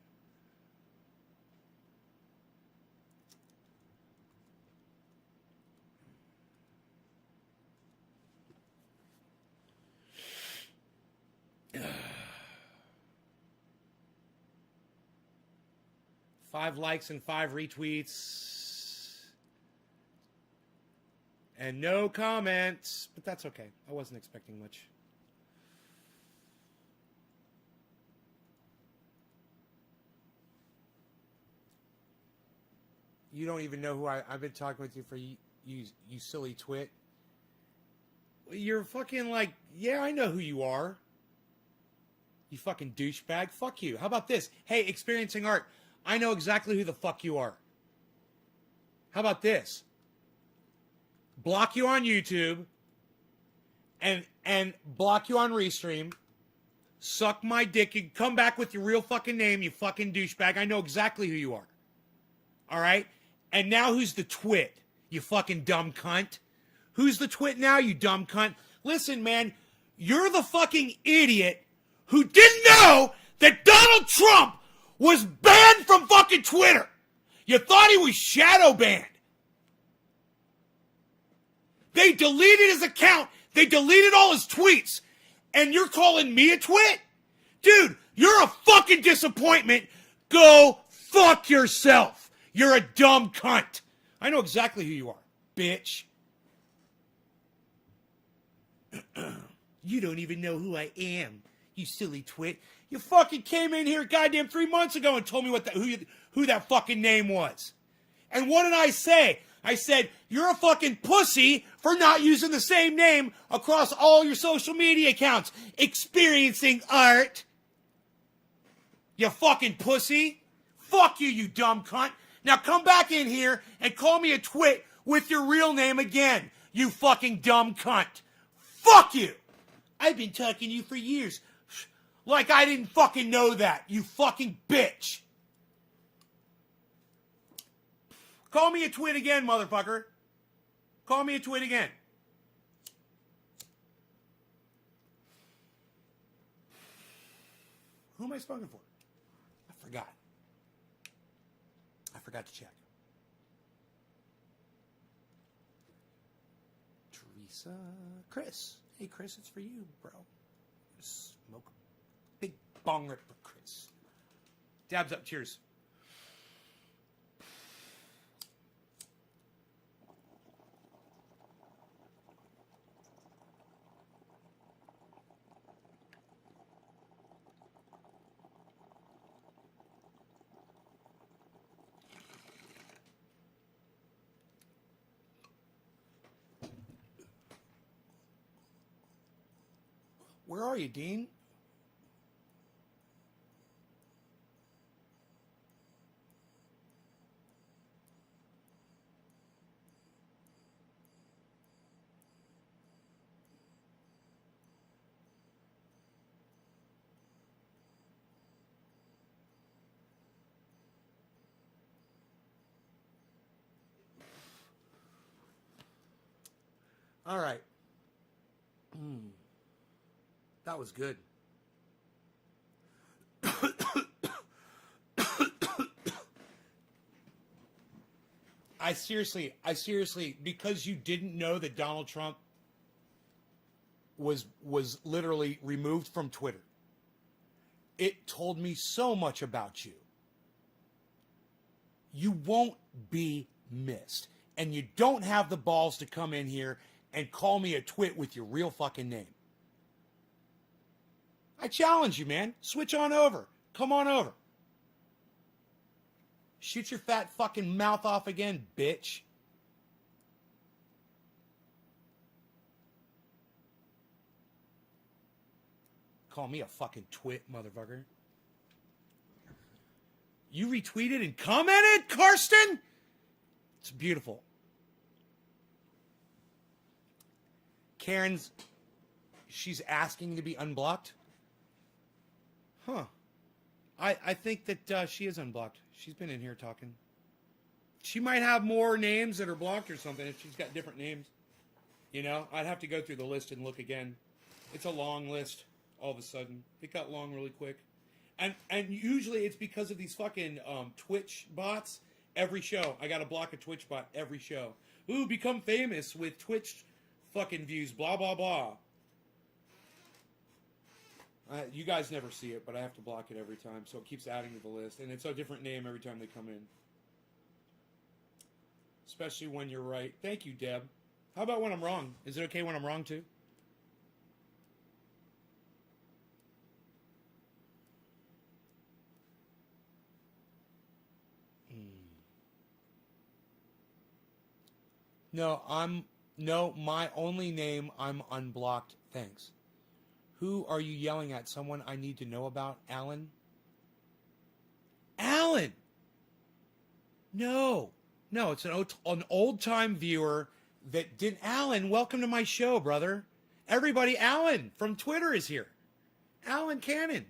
Five likes and 5 retweets. And no comments. But that's okay. I wasn't expecting much. You don't even know who I've been talking with you for you silly twit. You're fucking like, yeah, I know who you are. You fucking douchebag. Fuck you. How about this? Hey, Experiencing Art. I know exactly who the fuck you are. How about this? Block you on YouTube and block you on Restream. Suck my dick. You come back with your real fucking name, you fucking douchebag. I know exactly who you are. All right? And now who's the twit? You fucking dumb cunt. Who's the twit now, you dumb cunt? Listen, man, you're the fucking idiot who didn't know that Donald Trump was banned from fucking Twitter. You thought he was shadow banned. They deleted his account. They deleted all his tweets. And you're calling me a twit? Dude, you're a fucking disappointment. Go fuck yourself. You're a dumb cunt. I know exactly who you are, bitch. You don't even know who I am, you silly twit. You fucking came in here goddamn 3 months ago and told me who that fucking name was. And what did I say? I said, you're a fucking pussy for not using the same name across all your social media accounts. Experiencing art. You fucking pussy. Fuck you, you dumb cunt. Now come back in here and call me a twit with your real name again, you fucking dumb cunt. Fuck you. I've been talking to you for years. Like I didn't fucking know that, you fucking bitch. Call me a twit again, motherfucker. Call me a twit again. Who am I spoken for? I forgot. I forgot to check. Teresa. Chris. Hey, Chris, it's for you, bro. Smoke a big bong rip for Chris. Dabs up. Cheers. Where are you, Dean? All right. That was good. I seriously, because you didn't know that Donald Trump was literally removed from Twitter, it told me so much about you. You won't be missed. And you don't have the balls to come in here and call me a twit with your real fucking name. I challenge you, man. Switch on over. Come on over. Shoot your fat fucking mouth off again, bitch. Call me a fucking twit, motherfucker. You retweeted and commented, Karsten? It's beautiful. Karen's, she's asking to be unblocked? Huh. I think that she is unblocked. She's been in here talking. She might have more names that are blocked or something if she's got different names. You know, I'd have to go through the list and look again. It's a long list all of a sudden. It got long really quick. And usually it's because of these fucking Twitch bots. Every show, I gotta block a Twitch bot every show. Ooh, become famous with Twitch fucking views, blah, blah, blah. You guys never see it, but I have to block it every time, so it keeps adding to the list. And it's a different name every time they come in. Especially when you're right. Thank you, Deb. How about when I'm wrong? Is it okay when I'm wrong, too? No, my only name, I'm unblocked. Thanks. Who are you yelling at? Someone I need to know about? Alan? Alan! No, it's an old-time viewer that did. Alan, welcome to my show, brother. Everybody, Alan from Twitter is here. Alan Cannon.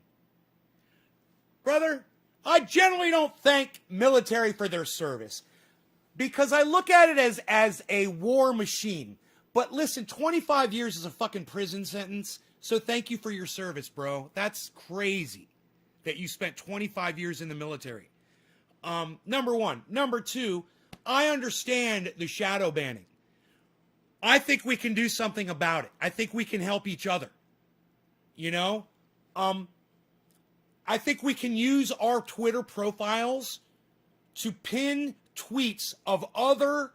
Brother, I generally don't thank military for their service because I look at it as a war machine. But listen, 25 years is a fucking prison sentence. So thank you for your service, bro. That's crazy that you spent 25 years in the military. Number one. Number two, I understand the shadow banning. I think we can do something about it. I think we can help each other. You know? I think we can use our Twitter profiles to pin tweets of other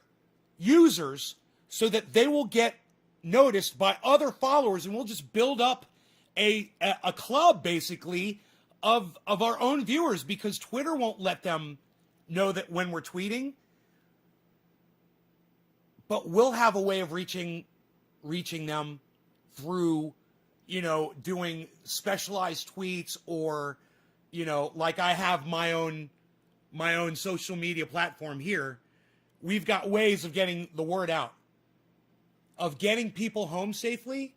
users so that they will get noticed by other followers, and we'll just build up a club basically of our own viewers because Twitter won't let them know that when we're tweeting. but we'll have a way of reaching them through, doing specialized tweets, or, like I have my own social media platform here. We've got ways of getting the word out, of getting people home safely.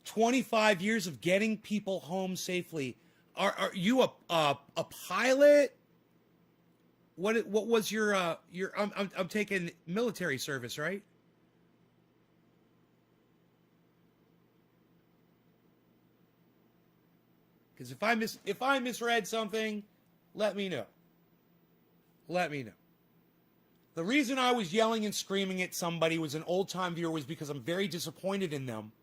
"25 years of getting people home safely." Are you a pilot? What was your I'm taking military service, right? Because if I misread something, let me know. Let me know. The reason I was yelling and screaming at somebody was an old time viewer, was because I'm very disappointed in them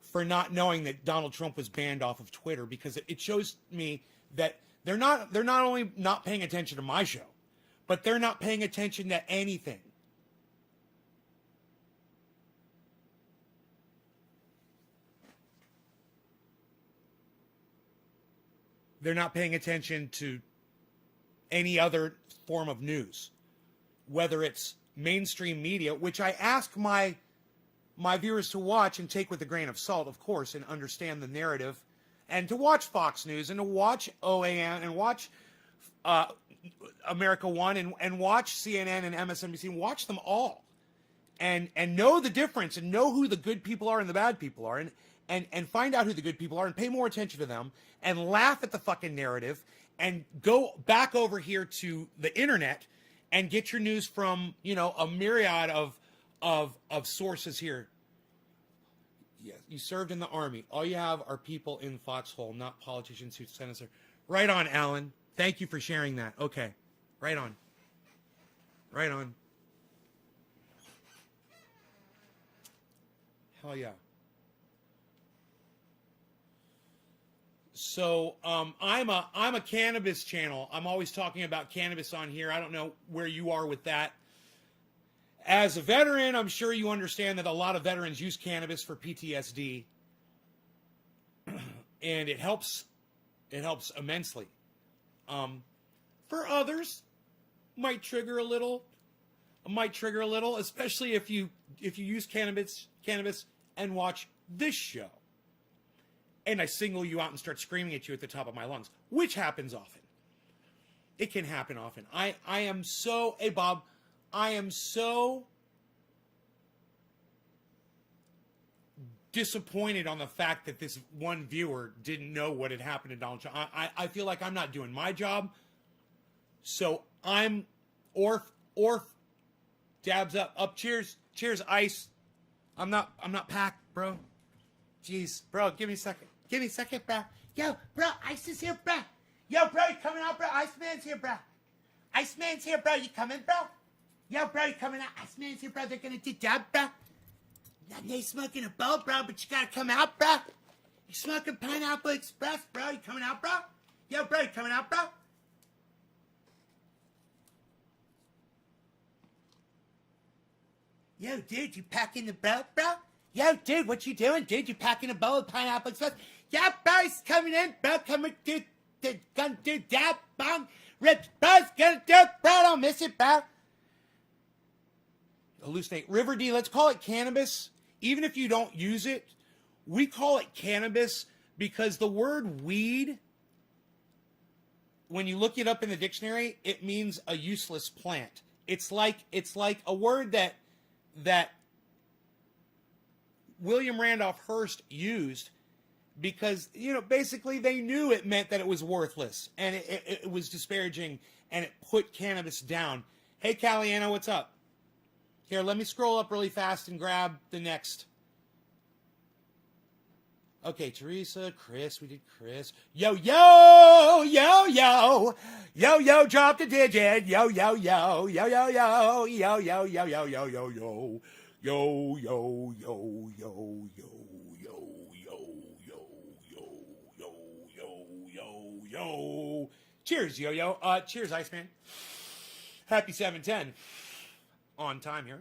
for not knowing that Donald Trump was banned off of Twitter, because it shows me that they're not only not paying attention to my show, but they're not paying attention to anything. They're not paying attention to any other form of news, whether it's mainstream media, which I ask my viewers to watch and take with a grain of salt, of course, and understand the narrative, and to watch Fox News, and to watch OAN, and watch America One, and watch CNN and MSNBC, and watch them all, and know the difference, and know who the good people are and the bad people are, and find out who the good people are, and pay more attention to them, and laugh at the fucking narrative, and go back over here to the internet and get your news from, a myriad of sources here. Yes, you served in the Army. All you have are people in foxhole, not politicians who send us there. Right on, Alan. Thank you for sharing that. Okay. Right on. Right on. Hell yeah. So I'm a cannabis channel. I'm always talking about cannabis on here. I don't know where you are with that. As a veteran, I'm sure you understand that a lot of veterans use cannabis for PTSD, and it helps immensely. For others, might trigger a little, especially if you use cannabis and watch this show, and I single you out and start screaming at you at the top of my lungs, which happens often. It can happen often. I am so, hey Bob, I am so disappointed on the fact that this one viewer didn't know what had happened to Donald Trump. I feel like I'm not doing my job. So I'm Orf, dabs up, cheers, ice. I'm not packed, bro. Jeez, bro, give me a second, bro. Yo, bro, Ice is here, bro. Yo, bro, you coming out, bro? Iceman's here, bro. Iceman's here, bro. You coming, bro? Yo, bro, you coming out? Iceman's here, bro. They're gonna do dab, bro. They smoking a bowl, bro, but you gotta come out, bro. You smoking Pineapple Express, bro. You coming out, bro? Yo, bro, you coming out, bro? Yo, dude, you packing the bowl, bro? Yo, dude, what you doing, dude? You packing a bowl of Pineapple Express? Yo, bro, he's coming in, bro. Coming, dude. Gonna do dab, bong. Rip, bro's gonna do it, bro. Don't miss it, bro. Hallucinate. River D, let's call it cannabis. Even if you don't use it, we call it cannabis because the word weed, when you look it up in the dictionary, it means a useless plant. It's like a word that William Randolph Hearst used because, basically they knew it meant that it was worthless and it was disparaging and it put cannabis down. Hey, Caliano, what's up? Here, let me scroll up really fast and grab the next. Okay, Teresa, Chris, we did Chris. Yo, drop the digit. Yo, Cheers, yo. Cheers, Iceman. Happy 710. On time here.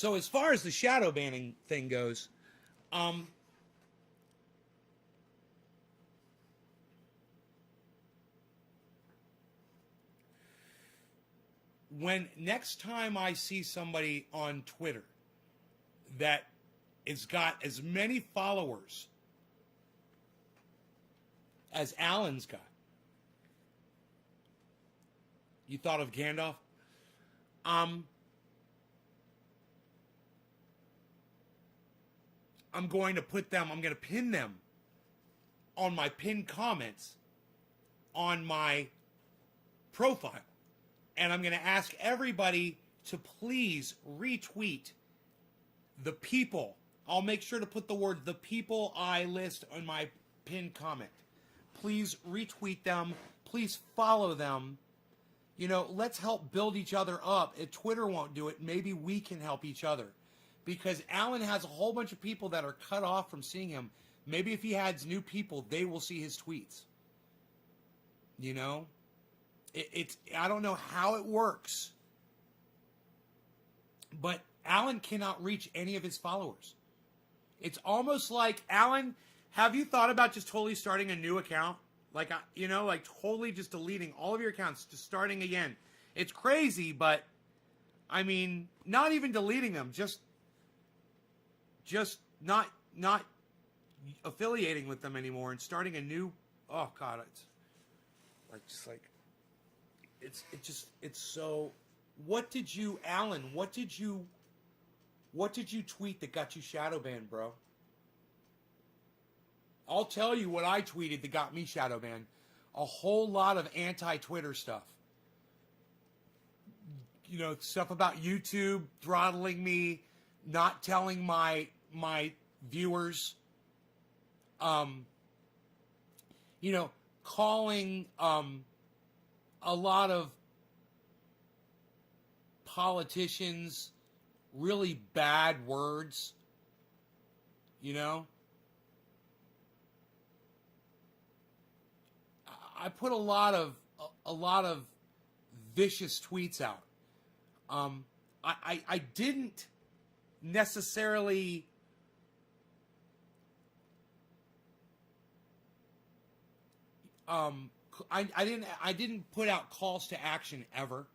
So as far as the shadow banning thing goes, when next time I see somebody on Twitter that has got as many followers as Alan's got, you thought of Gandalf? I'm going to pin them on my pinned comments on my profile. And I'm going to ask everybody to please retweet the people. I'll make sure to put the word "the people" I list on my pinned comment. Please retweet them. Please follow them. You know, let's help build each other up. If Twitter won't do it, maybe we can help each other. Because Alan has a whole bunch of people that are cut off from seeing him. Maybe if he adds new people, they will see his tweets. You know? I don't know how it works. But Alan cannot reach any of his followers. It's almost like, Alan, have you thought about just totally starting a new account? Like, you know, like totally just deleting all of your accounts, just starting again. It's crazy, but, I mean, not even deleting them, just not affiliating with them anymore and starting a new, oh God, it's so, Alan, what did you tweet that got you shadow banned, bro? I'll tell you what I tweeted that got me shadow banned. A whole lot of anti-Twitter stuff. You know, stuff about YouTube throttling me, not telling my viewers, you know, calling a lot of politicians really bad words, you know. I put a lot of vicious tweets out. I didn't necessarily I didn't put out calls to action ever,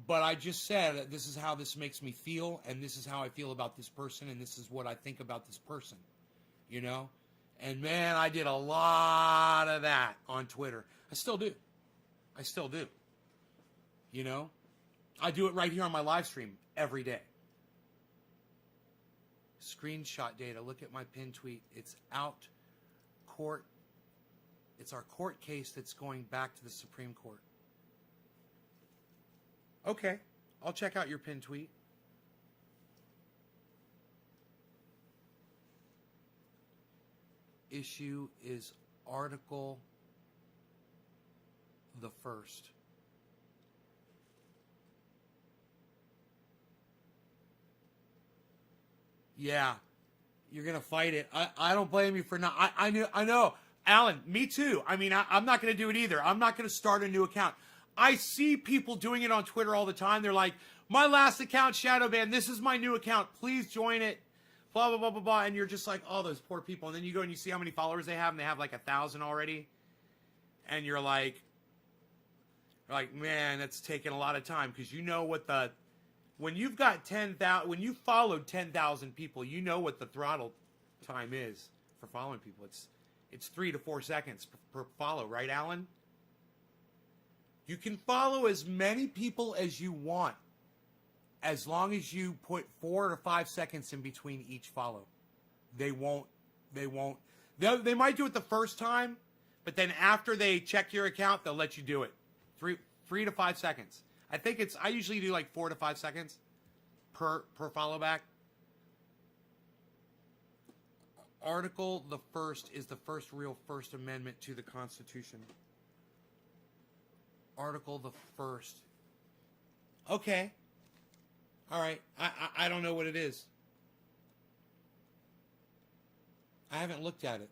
but I just said that this is how this makes me feel, and this is how I feel about this person, and this is what I think about this person, you know? And man, I did a lot of that on Twitter. I still do. You know? I do it right here on my live stream every day. Screenshot data. Look at my pinned tweet. It's out court. It's our court case that's going back to the Supreme Court. Okay. I'll check out your pinned tweet. Issue is Article the 1st. Yeah, you're gonna fight it. I don't blame you for not. I know, Alan. Me too. I mean, I'm not gonna do it either. I'm not gonna start a new account. I see people doing it on Twitter all the time. They're like, my last account shadow banned. This is my new account. Please join it. Blah, blah, blah, blah, blah. And you're just like, oh, those poor people. And then you go and you see how many followers they have, and they have like 1,000 already. And you're like, man, that's taking a lot of time. Because you know what when you've got 10,000, when you followed 10,000 people, you know what the throttle time is for following people. It's 3 to 4 seconds per follow, right, Alan? You can follow as many people as you want, as long as you put 4 to 5 seconds in between each follow. They might do it the first time, but then after they check your account, they'll let you do it. 3 to 5 seconds. I usually do like 4 to 5 seconds per follow back. Article the 1st is the first real First Amendment to the Constitution. Article the 1st. Okay. All right. I don't know what it is. I haven't looked at it.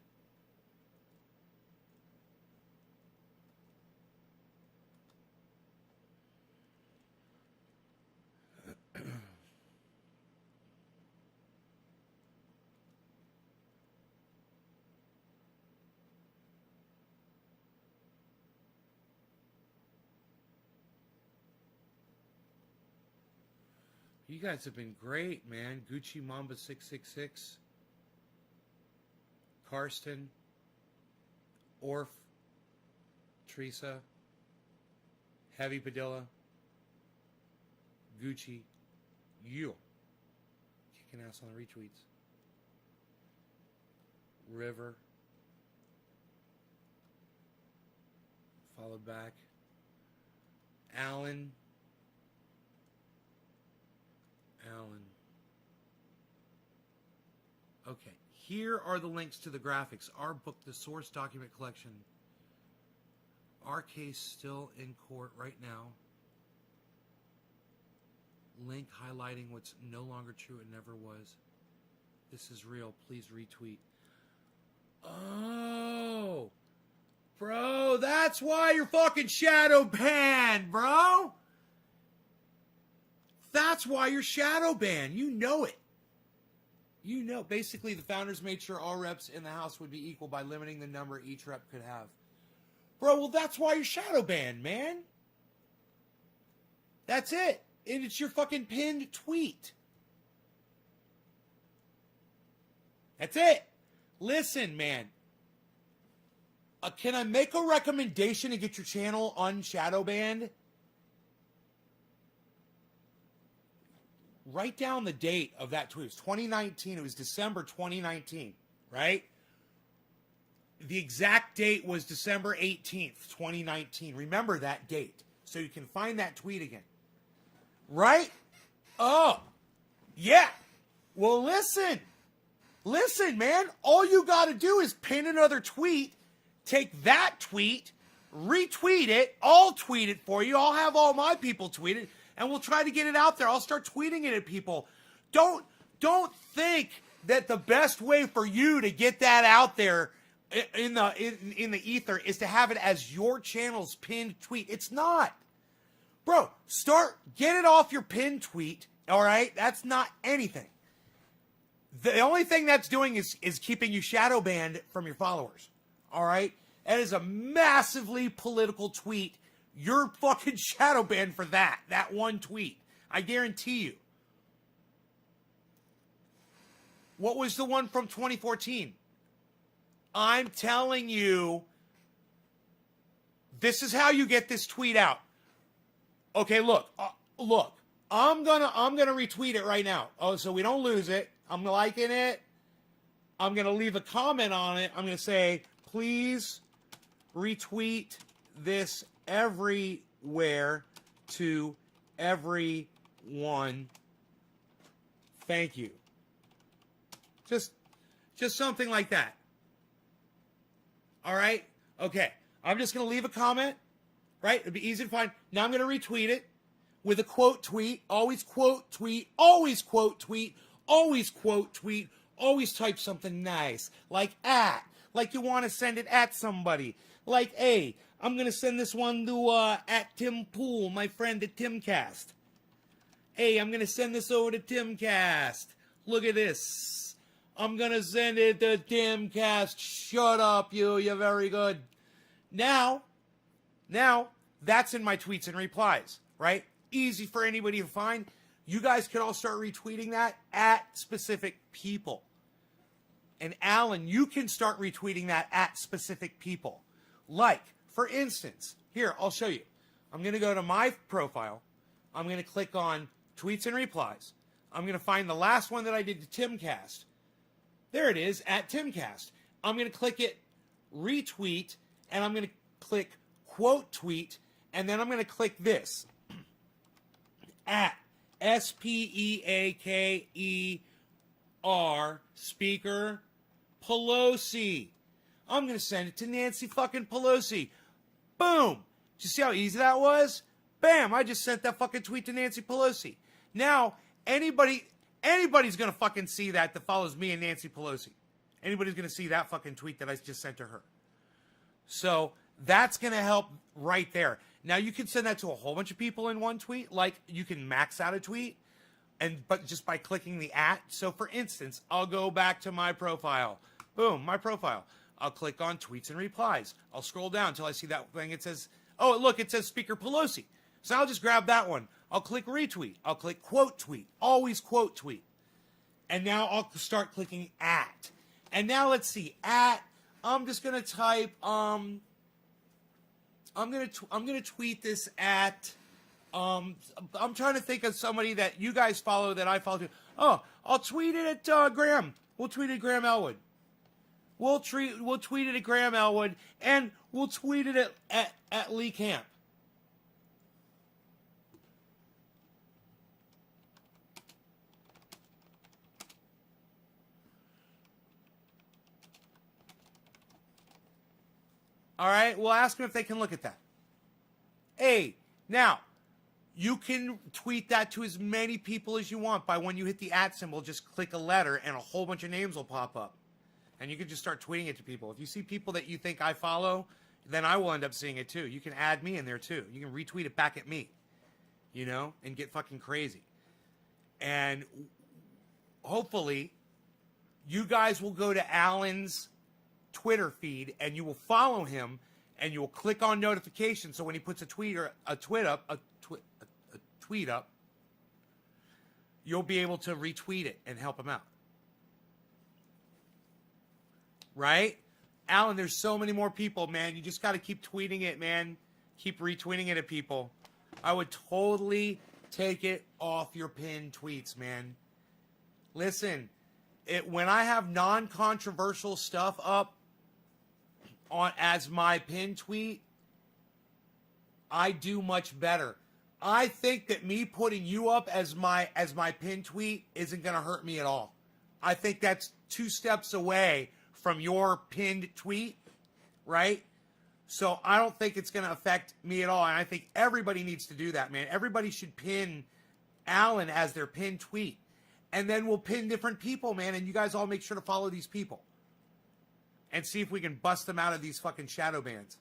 You guys have been great, man. Gucci Mamba 666, Karsten, Orf, Teresa, Heavy Padilla, Gucci, you. Kicking ass on the retweets. River. Followed back. Alan. Okay. Here are the links to the graphics. Our book, the source document collection. Our case still in court right now. Link highlighting what's no longer true and never was. This is real. Please retweet. Oh, bro, that's why you're fucking shadow banned, bro. That's why you're shadow banned. You know it. You know, basically the founders made sure all reps in the House would be equal by limiting the number each rep could have. Bro, well, that's why you're shadow banned, man. That's it. And it's your fucking pinned tweet. That's it. Listen, man. Can I make a recommendation to get your channel unshadow banned? Write down the date of that tweet. It was 2019. It was December 2019, right? The exact date was December 18th, 2019. Remember that date so you can find that tweet again. Right? Oh, yeah. Well, listen. Listen, man. All you got to do is pin another tweet, take that tweet, retweet it. I'll tweet it for you. I'll have all my people tweet it, and we'll try to get it out there. I'll start tweeting it at people. Don't think that the best way for you to get that out there in the ether is to have it as your channel's pinned tweet. It's not. Bro, get it off your pinned tweet, all right? That's not anything. The only thing that's doing is keeping you shadow banned from your followers, all right? That is a massively political tweet. You're fucking shadow banned for that one tweet. I guarantee you. What was the one from 2014? I'm telling you, this is how you get this tweet out. Okay, look. I'm gonna retweet it right now. Oh, so we don't lose it. I'm liking it. I'm gonna leave a comment on it. I'm gonna say, please retweet this everywhere to everyone. Thank you. Just something like that. All right? Okay. I'm just going to leave a comment, right? It'd be easy to find. Now I'm going to retweet it with a quote tweet. Always quote tweet. Always quote tweet. Always quote tweet. Always type something nice. Like at. Like you want to send it at somebody. Like, hey, I'm going to send this one to at Tim Pool, my friend at Timcast. Hey, I'm going to send this over to Timcast. Look at this. I'm going to send it to Timcast. Shut up, you. You're very good. Now, that's in my tweets and replies, right? Easy for anybody to find. You guys can all start retweeting that at specific people. And Alan, you can start retweeting that at specific people. Like, for instance, here, I'll show you. I'm going to go to my profile. I'm going to click on tweets and replies. I'm going to find the last one that I did to Timcast. There it is, at Timcast. I'm going to click it, retweet, and I'm going to click quote tweet, and then I'm going to click this. At SPEAKER Speaker Pelosi. I'm going to send it to Nancy fucking Pelosi. Boom. Did you see how easy that was? Bam, I just sent that fucking tweet to Nancy Pelosi. Now, anybody's going to fucking see that follows me and Nancy Pelosi. Anybody's going to see that fucking tweet that I just sent to her. So that's going to help right there. Now, you can send that to a whole bunch of people in one tweet. Like, you can max out a tweet, but just by clicking the at. So, for instance, I'll go back to my profile. Boom, my profile. I'll click on tweets and replies. I'll scroll down until I see that thing. It says, oh, look, it says Speaker Pelosi. So I'll just grab that one. I'll click retweet. I'll click quote tweet. Always quote tweet. And now I'll start clicking at. And now let's see. At, I'm just going to type, I'm going to tweet this at, I'm trying to think of somebody that you guys follow that I follow too. Oh, I'll tweet it at Graham. We'll tweet it at Graham Elwood. We'll tweet it at Graham Elwood, and we'll tweet it at Lee Camp. All right, we'll ask them if they can look at that. Hey, now, you can tweet that to as many people as you want by when you hit the at symbol, just click a letter and a whole bunch of names will pop up. And you can just start tweeting it to people. If you see people that you think I follow, then I will end up seeing it too. You can add me in there too. You can retweet it back at me, you know, and get fucking crazy. And hopefully, you guys will go to Alan's Twitter feed and you will follow him and you will click on notifications. So when he puts a tweet up, you'll be able to retweet it and help him out. Right? Alan, there's so many more people, man. You just got to keep tweeting it, man. Keep retweeting it at people. I would totally take it off your pinned tweets, man. Listen, when I have non-controversial stuff up on as my pinned tweet, I do much better. I think that me putting you up as my pinned tweet isn't going to hurt me at all. I think that's 2 steps away from your pinned tweet, right? So I don't think it's going to affect me at all. And I think everybody needs to do that, man. Everybody should pin Alan as their pinned tweet. And then we'll pin different people, man. And you guys all make sure to follow these people. And see if we can bust them out of these fucking shadow bans.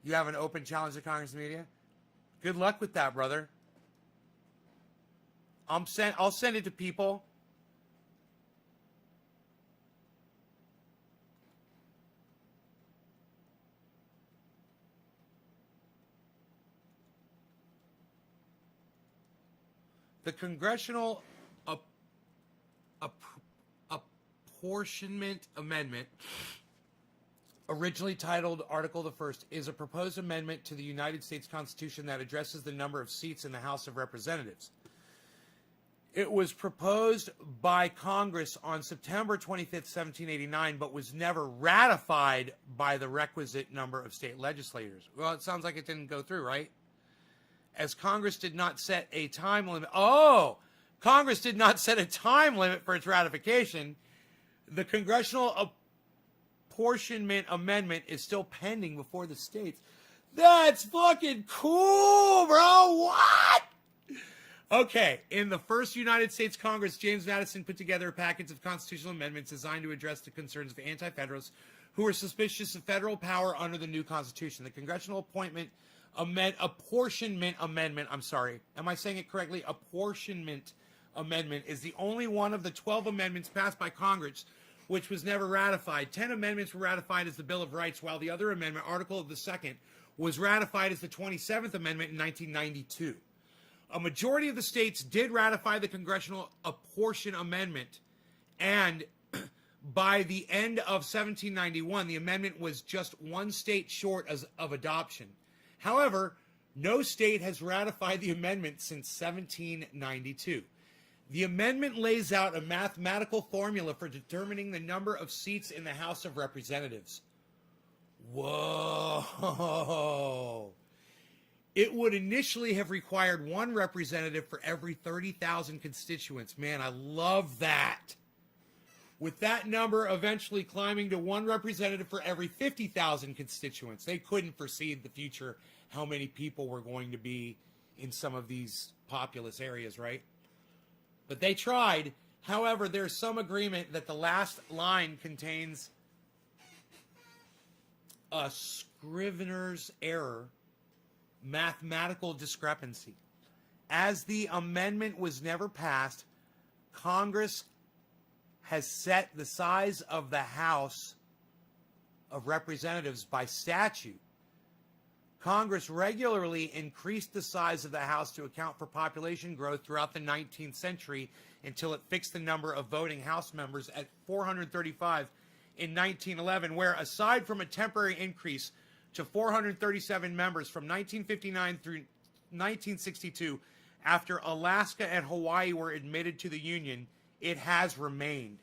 You have an open challenge to Congress media? Good luck with that, brother. I'll send it to people. The Congressional Apportionment Amendment, originally titled Article the First, is a proposed amendment to the United States Constitution that addresses the number of seats in the House of Representatives. It was proposed by Congress on September 25th, 1789, but was never ratified by the requisite number of state legislators. Well, it sounds like it didn't go through, right? As Congress did not set a time limit. Oh, Congress did not set a time limit for its ratification. The Congressional Apportionment Amendment is still pending before the states. That's fucking cool, bro. What? Okay, in the first United States Congress, James Madison put together a package of constitutional amendments designed to address the concerns of anti-federalists who were suspicious of federal power under the new Constitution. The Congressional Apportionment Amendment, am I saying it correctly? Apportionment Amendment is the only one of the 12 amendments passed by Congress which was never ratified. 10 amendments were ratified as the Bill of Rights, while the other amendment, Article of the Second, was ratified as the 27th Amendment in 1992. A majority of the states did ratify the Congressional Apportion Amendment, and by the end of 1791, the amendment was just one state short of adoption. However, no state has ratified the amendment since 1792. The amendment lays out a mathematical formula for determining the number of seats in the House of Representatives. Whoa. It would initially have required one representative for every 30,000 constituents. Man, I love that. With that number eventually climbing to one representative for every 50,000 constituents. They couldn't foresee the future, how many people were going to be in some of these populous areas, right? But they tried. However, there's some agreement that the last line contains a scrivener's error, mathematical discrepancy. As the amendment was never passed, Congress has set the size of the House of Representatives by statute Congress regularly increased the size of the House to account for population growth throughout the 19th century until it fixed the number of voting House members at 435 in 1911, where, aside from a temporary increase to 437 members from 1959 through 1962, after Alaska and Hawaii were admitted to the Union, it has remained.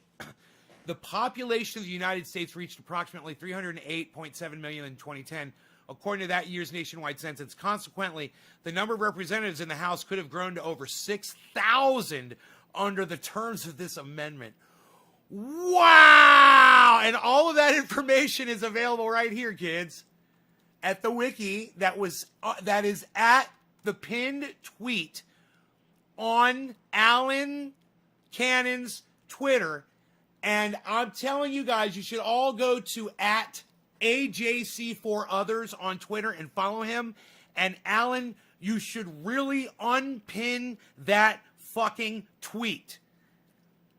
The population of the United States reached approximately 308.7 million in 2010, according to that year's nationwide census. Consequently, the number of representatives in the House could have grown to over 6,000 under the terms of this amendment. Wow! And all of that information is available right here, kids, at the wiki that is at the pinned tweet on Alan Cannon's Twitter. And I'm telling you guys, you should all go to at AJC4Others on Twitter and follow him. And Alan, you should really unpin that fucking tweet.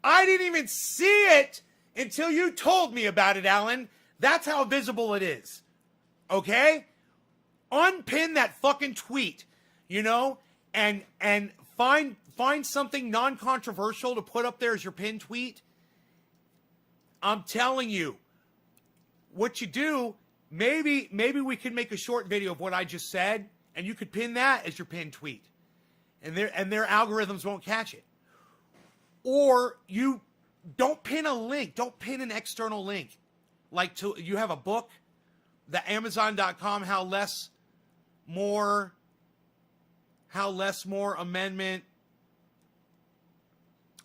I didn't even see it until you told me about it, Alan. That's how visible it is. Okay? Unpin that fucking tweet, you know, and find something non-controversial to put up there as your pinned tweet. I'm telling you, what you do, maybe we could make a short video of what I just said, and you could pin that as your pinned tweet. And their algorithms won't catch it. Or you don't pin a link. Don't pin an external link. Like you have a book, the Amazon.com, How Less More Amendment,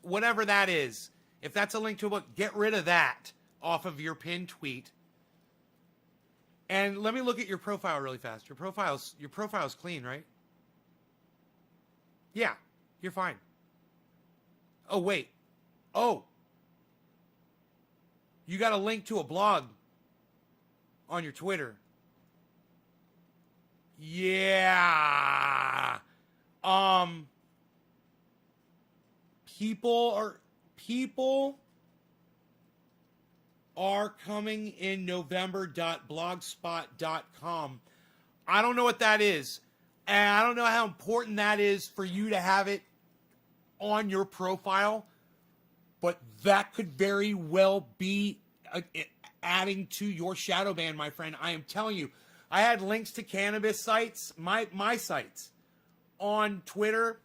whatever that is. If that's a link to a book, get rid of that off of your pinned tweet. And let me look at your profile really fast. Your profile's clean, right? Yeah, you're fine. Oh, wait. Oh. You got a link to a blog on your Twitter. Yeah. People are coming in November.blogspot.com. I don't know what that is. And I don't know how important that is for you to have it on your profile, but that could very well be adding to your shadow ban, my friend. I am telling you, I had links to cannabis sites, my sites, on Twitter.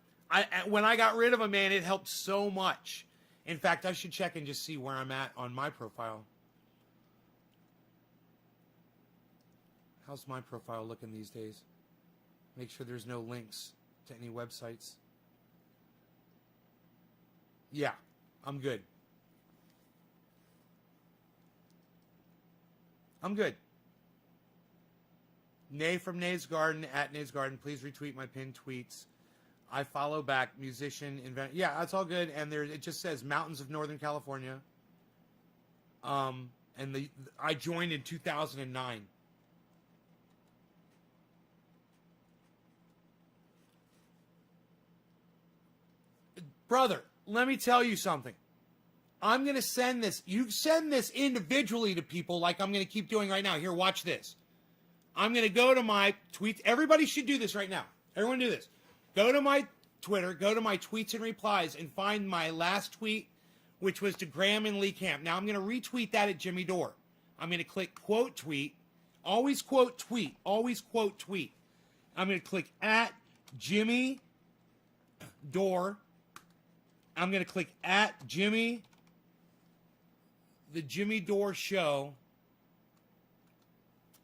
When I got rid of them, man, it helped so much. In fact, I should check and just see where I'm at on my profile. How's my profile looking these days? Make sure there's no links to any websites. Yeah, I'm good. I'm good. Nay from Nay's Garden, at Nay's Garden. Please retweet my pinned tweets. I follow back musician, invent. Yeah, that's all good. And it just says Mountains of Northern California. And I joined in 2009. Brother, let me tell you something. I'm going to send this. You send this individually to people like I'm going to keep doing right now. Here, watch this. I'm going to go to my tweets. Everybody should do this right now. Everyone do this. Go to my Twitter, go to my tweets and replies, and find my last tweet, which was to Graham and Lee Camp. Now, I'm going to retweet that at Jimmy Dore. I'm going to click quote tweet. Always quote tweet. Always quote tweet. I'm going to click at Jimmy Dore. I'm going to click at Jimmy, the Jimmy Dore Show.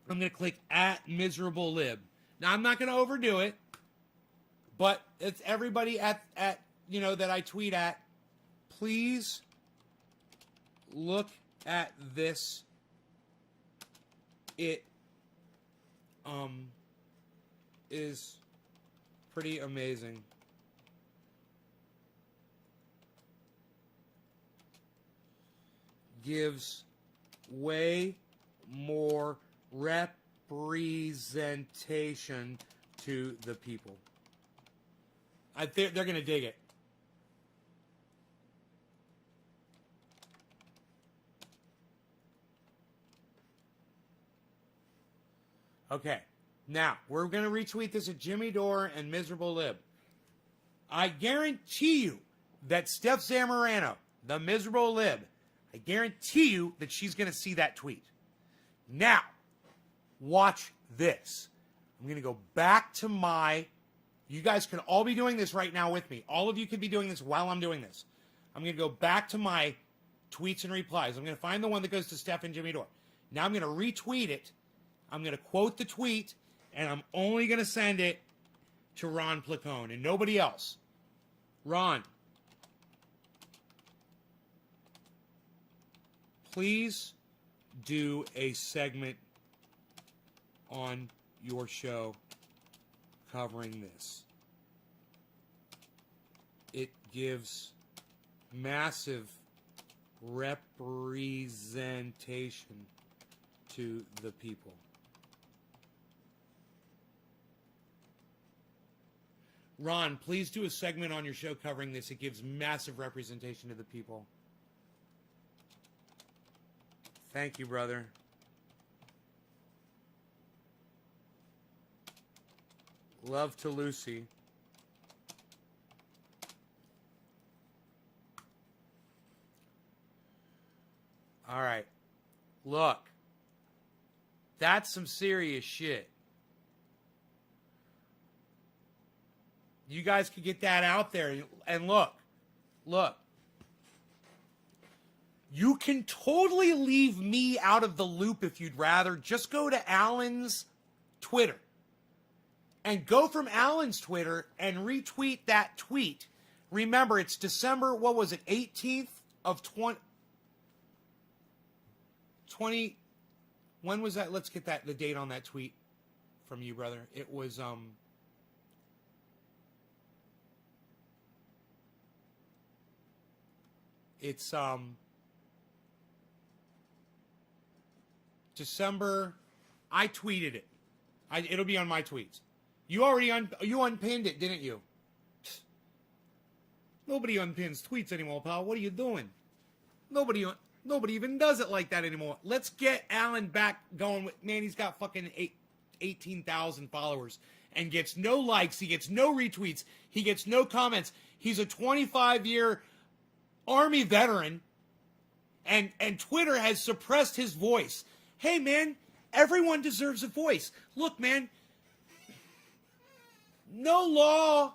I'm going to click at Miserable Lib. Now, I'm not going to overdo it, but it's everybody at that I tweet at. Please look at this. It is pretty amazing. Gives way more representation to the people. They're going to dig it. Okay. Now, we're going to retweet this at Jimmy Dore and Miserable Lib. I guarantee you that Steph Zamorano, the Miserable Lib, I guarantee you that she's going to see that tweet. Now, watch this. I'm going to go back to my... You guys can all be doing this right now with me. All of you could be doing this while I'm doing this. I'm going to go back to my tweets and replies. I'm going to find the one that goes to Steph and Jimmy Dore. Now I'm going to retweet it. I'm going to quote the tweet, and I'm only going to send it to Ron Placone and nobody else. Ron, please do a segment on your show covering this. It gives massive representation to the people. Ron, please do a segment on your show covering this. It gives massive representation to the people. Thank you, brother. Love to Lucy. All right. Look. That's some serious shit. You guys could get that out there. And look. You can totally leave me out of the loop if you'd rather. Just go to Alan's Twitter. And go from Alan's Twitter and retweet that tweet. Remember, it's December, what was it, 18th of 20... When was that? Let's get the date on that tweet from you, brother. It was, it's, December, I tweeted it. It'll be on my tweets. You already you unpinned it, didn't you? Nobody unpins tweets anymore, pal. What are you doing? Nobody even does it like that anymore. Let's get Alan back going with, man, he's got fucking 18,000 followers and gets no likes. He gets no retweets. He gets no comments. He's a 25-year Army veteran, and Twitter has suppressed his voice. Hey, man, everyone deserves a voice. Look, man, no law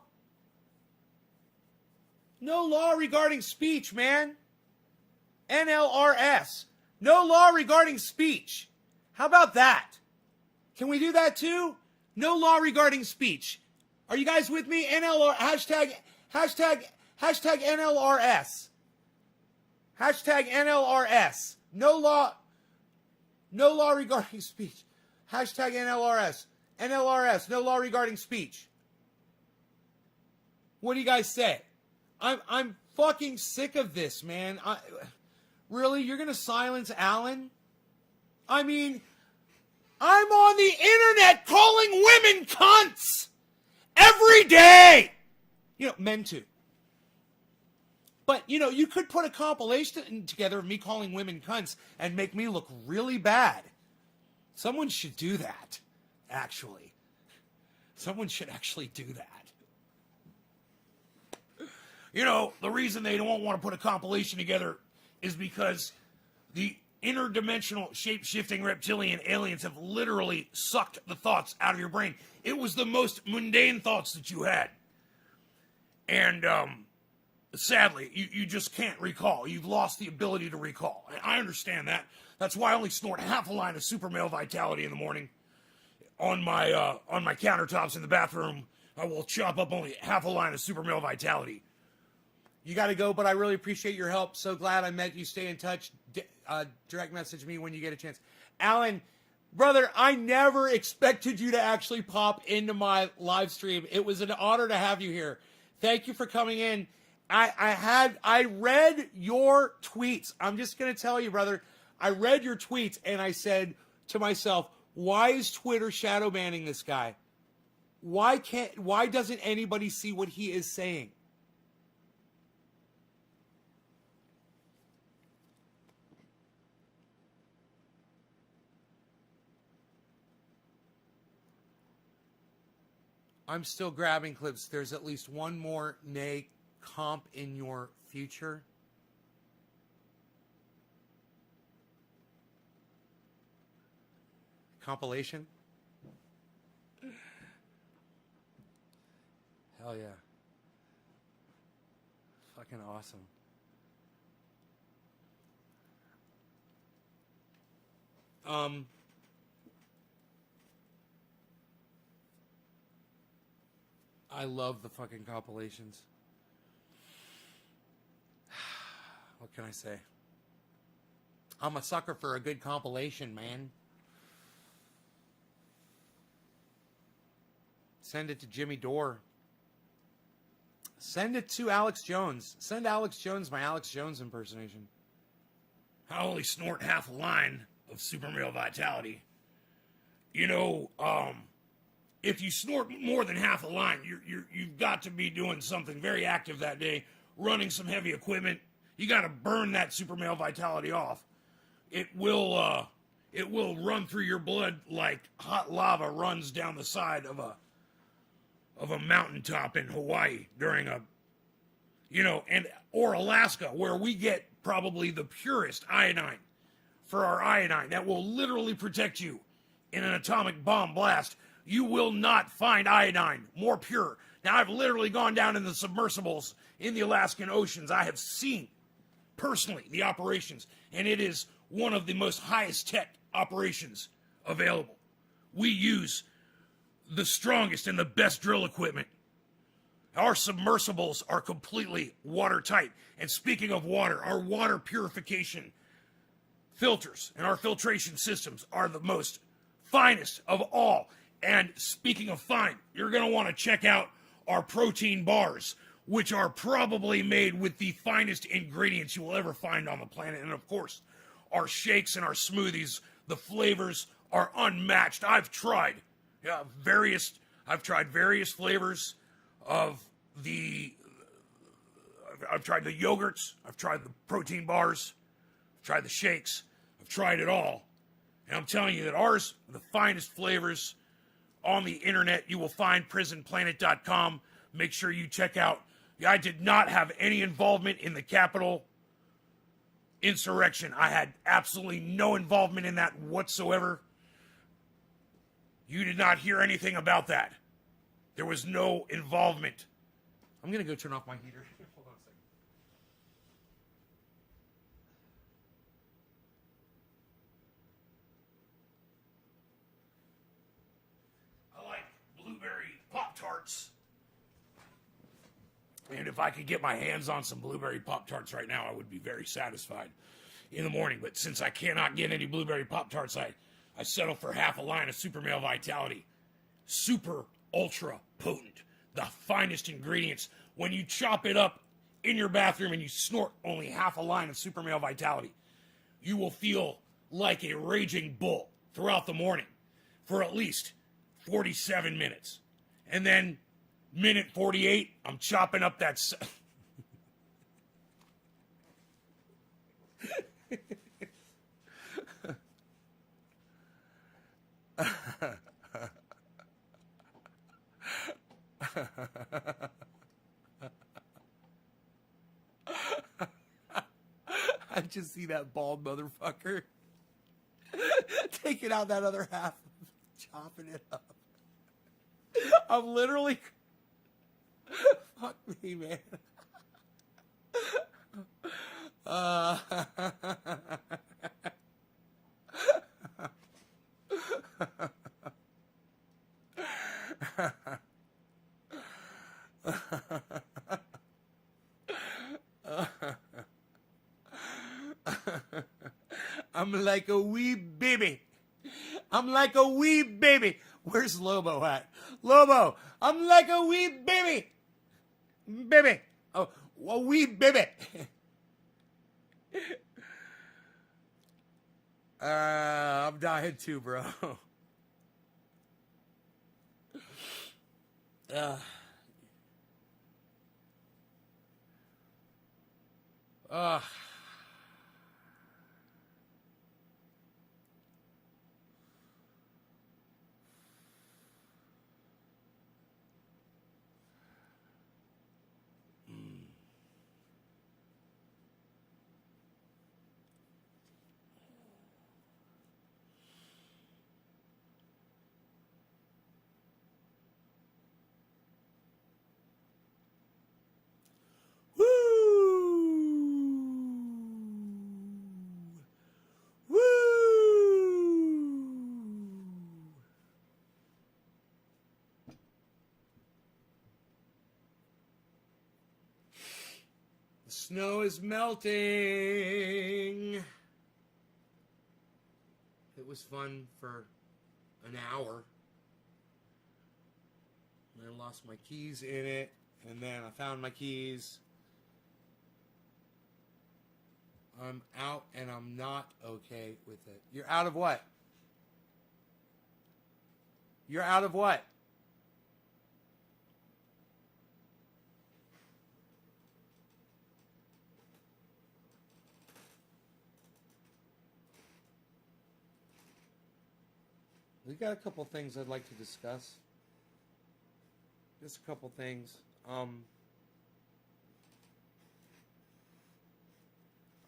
regarding speech, man. NLRS. No law regarding speech. How about that? Can we do that too? No law regarding speech. Are you guys with me? NLR, hashtag NLRS. Hashtag NLRS. No law regarding speech. Hashtag NLRS. NLRS. No law regarding speech. What do you guys say? I'm fucking sick of this, man. Really? You're going to silence Alan? I mean, I'm on the internet calling women cunts every day. You know, men too. But, you know, you could put a compilation together of me calling women cunts and make me look really bad. Someone should do that, actually. Someone should actually do that. You know, the reason they don't want to put a compilation together is because the interdimensional shape-shifting reptilian aliens have literally sucked the thoughts out of your brain. It was the most mundane thoughts that you had. And, sadly, you just can't recall. You've lost the ability to recall. I understand that. That's why I only snort half a line of Super Male Vitality in the morning. On my countertops in the bathroom, I will chop up only half a line of Super Male Vitality. You got to go, but I really appreciate your help. So glad I met you. Stay in touch. Direct message me when you get a chance. Alan, brother, I never expected you to actually pop into my live stream. It was an honor to have you here. Thank you for coming in. I read your tweets. I'm just going to tell you, brother, I read your tweets and I said to myself, why is Twitter shadow banning this guy? Why doesn't anybody see what he is saying? I'm still grabbing clips. There's at least one more Nay comp in your future. Compilation? Hell yeah. Fucking awesome. I love the fucking compilations. What can I say? I'm a sucker for a good compilation, man. Send it to Jimmy Dore. Send it to Alex Jones. Send Alex Jones my Alex Jones impersonation. I only snort half a line of Super Male Vitality. You know, if you snort more than half a line, you've got to be doing something very active that day, running some heavy equipment. You got to burn that Super Male Vitality off. It will run through your blood like hot lava runs down the side of a mountaintop in Hawaii during or Alaska, where we get probably the purest iodine for our iodine that will literally protect you in an atomic bomb blast. You will not find iodine more pure. Now, I've literally gone down in the submersibles in the Alaskan oceans. I have seen personally the operations, and it is one of the most highest tech operations available. We use the strongest and the best drill equipment. Our submersibles are completely watertight. And speaking of water, our water purification filters and our filtration systems are the most finest of all. And speaking of fine, you're going to want to check out our protein bars, which are probably made with the finest ingredients you will ever find on the planet. And of course, our shakes and our smoothies, the flavors are unmatched. I've tried various flavors of I've tried the yogurts, I've tried the protein bars, I've tried the shakes, I've tried it all. And I'm telling you that ours are the finest flavors on the internet. You will find prisonplanet.com. Make sure you check out. I did not have any involvement in the Capitol insurrection. I had absolutely no involvement in that whatsoever. You did not hear anything about that. There was no involvement. I'm going to go turn off my heater. Hold on a second. I like blueberry Pop-Tarts. And if I could get my hands on some blueberry Pop-Tarts right now, I would be very satisfied in the morning. But since I cannot get any blueberry Pop-Tarts, I settle for half a line of Super Male Vitality. Super ultra potent. The finest ingredients. When you chop it up in your bathroom and you snort only half a line of Super Male Vitality, you will feel like a raging bull throughout the morning for at least 47 minutes. And then minute 48, I'm chopping up that... I just see that bald motherfucker taking out that other half, chopping it up. I'm literally... Fuck me, man. I'm like a wee baby. I'm like a wee baby. Where's Lobo at? Lobo, I'm like a wee baby. Baby. Oh, a wee baby. I'm dying too, bro. snow is melting. It was fun for an hour. And I lost my keys in it, and then I found my keys. I'm out, and I'm not okay with it. You're out of what? You're out of what? We got a couple things I'd like to discuss. Just a couple things.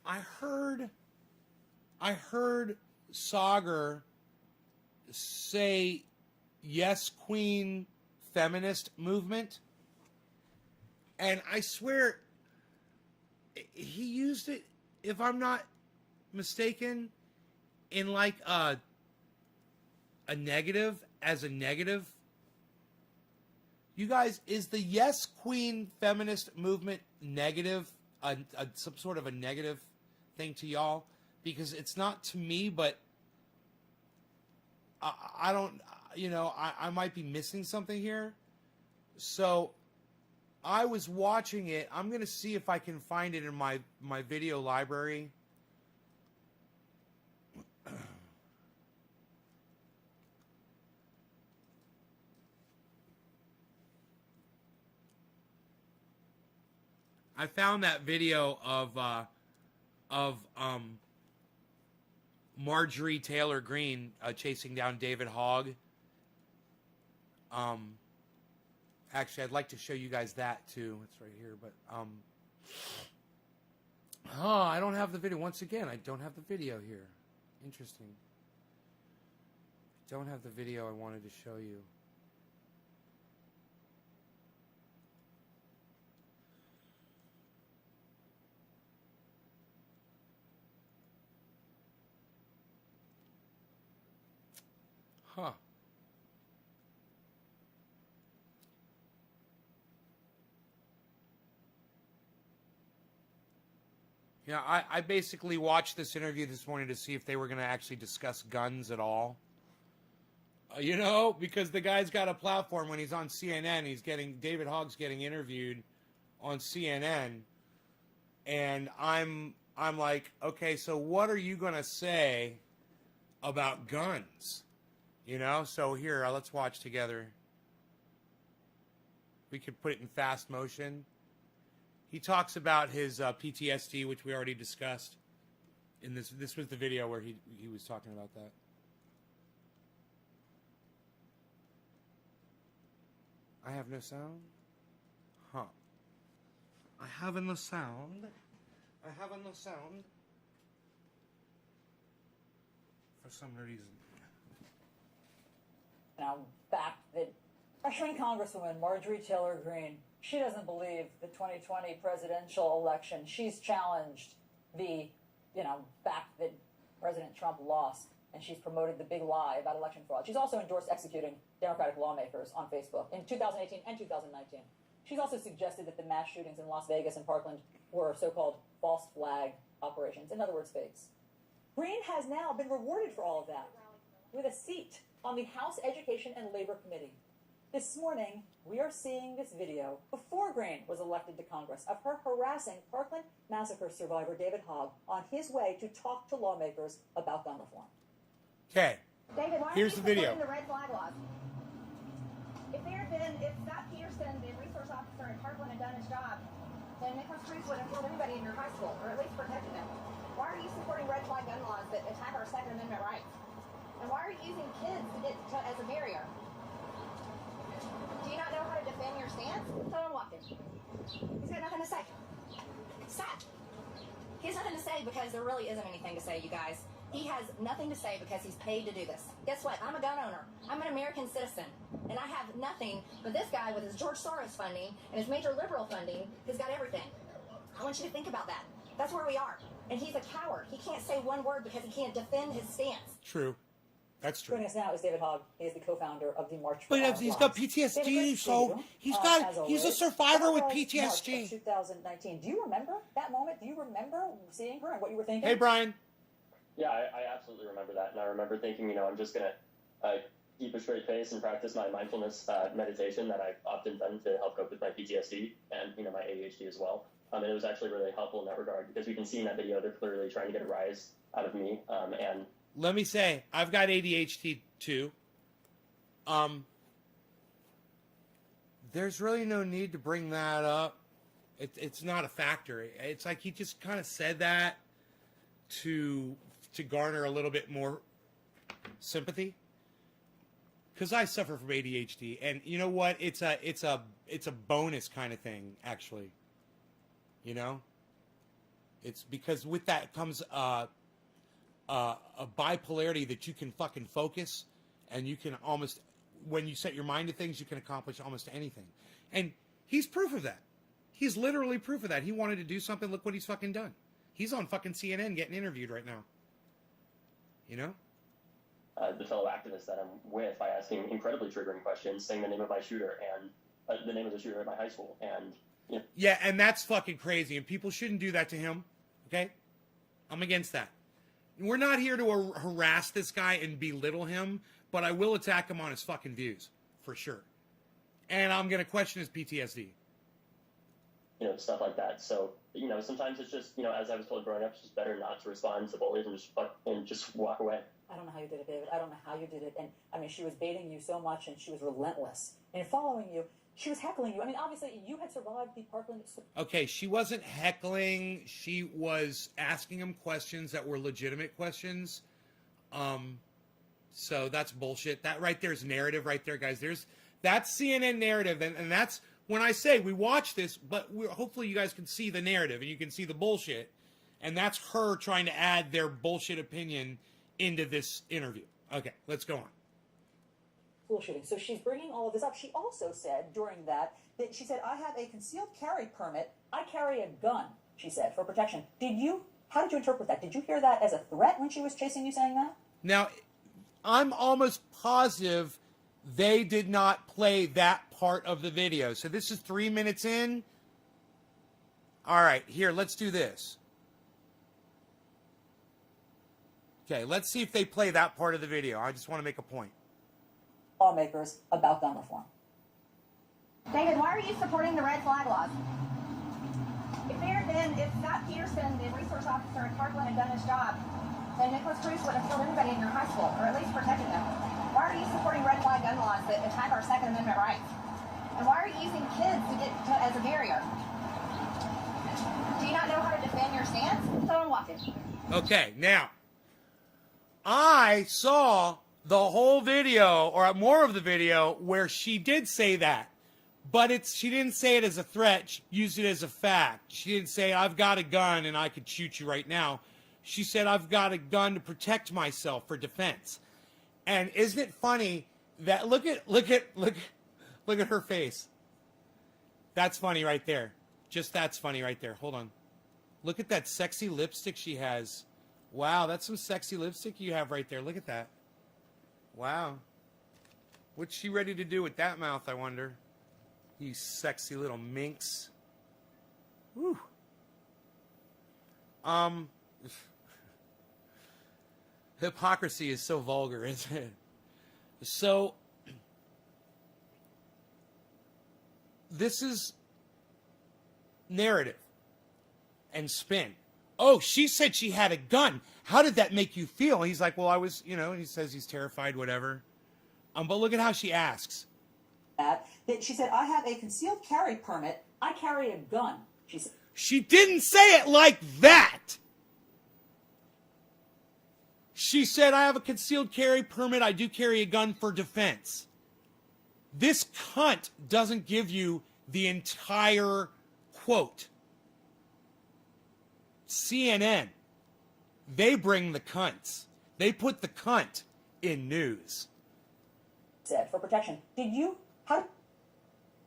I heard Sagar say yes, Queen feminist movement. And I swear he used it, if I'm not mistaken, in like a negative, as a negative. You guys, is the yes, Queen feminist movement negative, some sort of a negative thing to y'all? Because it's not to me, but I don't, I might be missing something here. So I was watching it. I'm going to see if I can find it in my video library. I found that video of Marjorie Taylor Greene chasing down David Hogg. Actually, I'd like to show you guys that too. It's right here, but I don't have the video. Once again, I don't have the video here. Interesting. I don't have the video I wanted to show you. Huh. Yeah, I basically watched this interview this morning to see if they were going to actually discuss guns at all. Because the guy's got a platform when he's on CNN. David Hogg's getting interviewed on CNN. And I'm like, okay, so what are you going to say about guns? So here, let's watch together. We could put it in fast motion. He talks about his PTSD, which we already discussed. In this was the video where he was talking about that. I have no sound? Huh. I have no sound. For some reason. Now, fact that freshman Congresswoman Marjorie Taylor Greene, she doesn't believe the 2020 presidential election. She's challenged the, fact that President Trump lost, and she's promoted the big lie about election fraud. She's also endorsed executing Democratic lawmakers on Facebook in 2018 and 2019. She's also suggested that the mass shootings in Las Vegas and Parkland were so-called false flag operations, in other words, fakes. Greene has now been rewarded for all of that with a seat on the House Education and Labor Committee. This morning, we are seeing this video before Greene was elected to Congress of her harassing Parkland massacre survivor David Hogg on his way to talk to lawmakers about gun reform. Okay. David, why here's are you the video. supporting the red flag laws? If Scott Peterson, the resource officer in Parkland, had done his job, then Nicholas Cruz wouldn't have killed anybody in your high school, or at least protected them. Why are you supporting red flag gun laws that attack our Second Amendment rights? And why are you using kids as a barrier? Do you not know how to defend your stance? Tell him walk in. He's got nothing to say. Stop. He has nothing to say because there really isn't anything to say, you guys. He has nothing to say because he's paid to do this. Guess what? I'm a gun owner. I'm an American citizen. And I have nothing, but this guy with his George Soros funding and his major liberal funding has got everything. I want you to think about that. That's where we are. And he's a coward. He can't say one word because he can't defend his stance. True. That's true. Joining us now is David Hogg. He is the co-founder of the March for But Our he's got Lives. PTSD, David, great to so see you. he's As he's a always, survivor with that was March PTSD. of 2019. Do you remember that moment? Do you remember seeing her and what you were thinking? Hey, Brian. Yeah, I absolutely remember that, and I remember thinking, I'm just gonna keep a straight face and practice my mindfulness meditation that I've often done to help cope with my PTSD and my ADHD as well. And it was actually really helpful in that regard because we can see in that video they're clearly trying to get a rise out of me. And Let me say, I've got ADHD too. There's really no need to bring that up. It's not a factor. It's like he just kind of said that to garner a little bit more sympathy. Because I suffer from ADHD, and you know what? It's a bonus kind of thing, actually. You know, it's because with that comes a bipolarity that you can fucking focus, and you can almost, when you set your mind to things, you can accomplish almost anything. And he's proof of that. He's literally proof of that. He wanted to do something. Look what he's fucking done. He's on fucking CNN getting interviewed right now. You know? the fellow activists that I'm with by asking incredibly triggering questions, saying the name of my shooter and the name of the shooter at my high school. And yeah, and that's fucking crazy. And people shouldn't do that to him. Okay? I'm against that. We're not here to harass this guy and belittle him, but I will attack him on his fucking views, for sure. And I'm going to question his PTSD. Stuff like that. So, sometimes it's just, as I was told growing up, it's just better not to respond to bullies and just walk away. I don't know how you did it, David. I don't know how you did it. And, she was baiting you so much, and she was relentless. And following you, she was heckling you. Obviously, you had survived the Parkland... Okay, she wasn't heckling. She was asking him questions that were legitimate questions. So that's bullshit. That right there is narrative right there, guys. That's CNN narrative. And that's when I say we watch this, but hopefully you guys can see the narrative and you can see the bullshit. And that's her trying to add their bullshit opinion into this interview. Okay, let's go on. School shooting. So she's bringing all of this up. She also said during that she said, I have a concealed carry permit. I carry a gun, she said, for protection. How did you interpret that? Did you hear that as a threat when she was chasing you saying that? Now, I'm almost positive they did not play that part of the video. So this is 3 minutes in. All right, here, let's do this. Okay, let's see if they play that part of the video. I just want to make a point. Lawmakers about gun reform. David, why are you supporting the red flag laws? If Scott Peterson, the resource officer at Parkland, had done his job, then Nicholas Cruz wouldn't have killed anybody in your high school, or at least protected them. Why are you supporting red flag gun laws that attack our Second Amendment rights? And why are you using kids as a barrier? Do you not know how to defend your stance? Someone walk in. Okay, now, I saw the whole video, or more of the video, where she did say that. But she didn't say it as a threat. She used it as a fact. She didn't say, I've got a gun and I could shoot you right now. She said, I've got a gun to protect myself for defense. And isn't it funny that look at her face. That's funny right there. Just that's funny right there. Hold on. Look at that sexy lipstick she has. Wow, that's some sexy lipstick you have right there. Look at that. Wow. What's she ready to do with that mouth, I wonder? You sexy little minx. Whew. Hypocrisy is so vulgar, isn't it? So, this is narrative and spin. Oh, she said she had a gun. How did that make you feel? He's like, well, I was, he says he's terrified, whatever. But look at how she asks. That she said, I have a concealed carry permit. I carry a gun, she said. She didn't say it like that. She said, I have a concealed carry permit. I do carry a gun for defense. This cunt doesn't give you the entire quote. CNN, they bring the cunts. They put the cunt in news. Said for protection.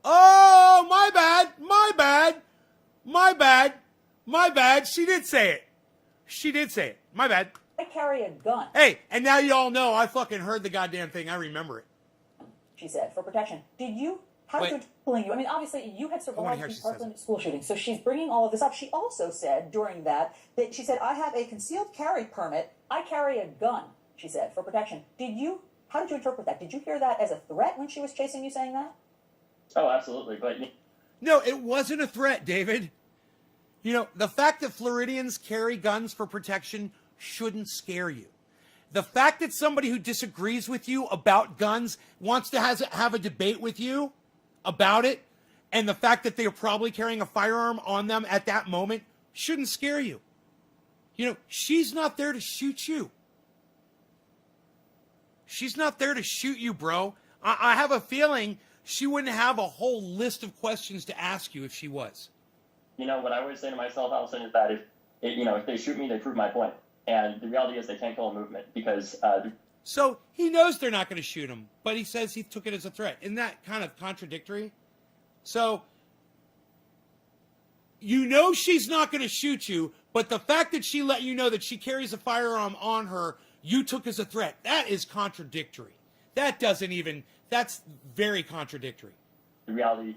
Oh, my bad. She did say it. My bad. I carry a gun, Hey, and now you all know I fucking heard the goddamn thing. I remember it. she said, for protection. Did you? How Wait. did you pulling you? I mean, obviously, you had I wanna survived hear the she says Parkland school shooting, so she's bringing all of this up. She also said during that she said, I have a concealed carry permit. I carry a gun, she said, for protection. How did you interpret that? Did you hear that as a threat when she was chasing you saying that? Oh, absolutely. But No, it wasn't a threat, David. You know, the fact that Floridians carry guns for protection shouldn't scare you. The fact that somebody who disagrees with you about guns wants to have a debate with you about it, and the fact that they're probably carrying a firearm on them at that moment shouldn't scare you. You know, she's not there to shoot you. She's not there to shoot you, bro. I have a feeling she wouldn't have a whole list of questions to ask you if she was. what I always say to myself, Allison, is that if they shoot me, they prove my point. And the reality is they can't kill a movement because So he knows they're not going to shoot him, but he says he took it as a threat. Isn't that kind of contradictory? So you know she's not going to shoot you, but the fact that she let you know that she carries a firearm on her, you took as a threat. That is contradictory. That's very contradictory. the reality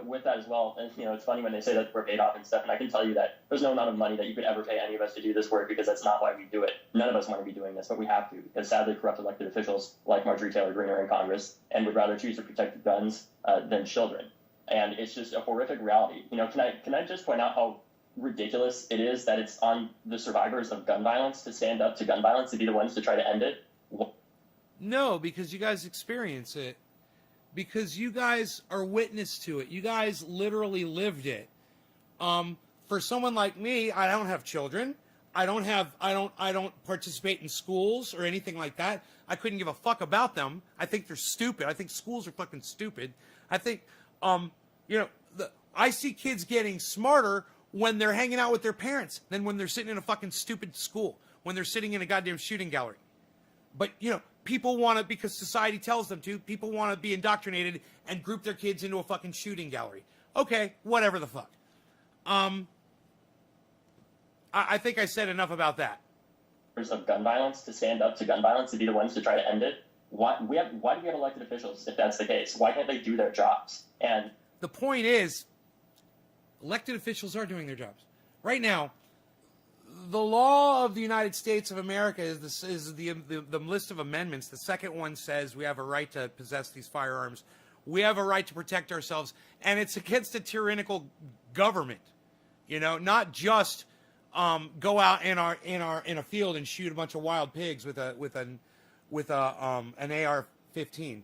with that as well, and it's funny when they say that we're paid off and stuff, and I can tell you that there's no amount of money that you could ever pay any of us to do this work because that's not why we do it. None of us want to be doing this, but we have to because sadly corrupt elected officials like Marjorie Taylor Greene are in Congress and would rather choose to protect guns than children. And it's just a horrific reality. Can I just point out how ridiculous it is that it's on the survivors of gun violence to stand up to gun violence, to be the ones to try to end it? No, because you guys experience it. Because you guys are witness to it. You guys literally lived it. For someone like me, I don't have children. I don't participate in schools or anything like that. I couldn't give a fuck about them. I think they're stupid. I think schools are fucking stupid. I think, I see kids getting smarter when they're hanging out with their parents than when they're sitting in a fucking stupid school, when they're sitting in a goddamn shooting gallery. But, people want to, because society tells them to, people want to be indoctrinated and group their kids into a fucking shooting gallery. Okay, whatever the fuck. I think I said enough about that. Of gun violence to stand up to gun violence, to be the ones to try to end it. Why do we have elected officials if that's the case? Why can't they do their jobs? And the point is, elected officials are doing their jobs. Right now, the law of the United States of America is the list of amendments. The second one says we have a right to possess these firearms. We have a right to protect ourselves, and it's against a tyrannical government. Not just go out in a field and shoot a bunch of wild pigs with an AR-15.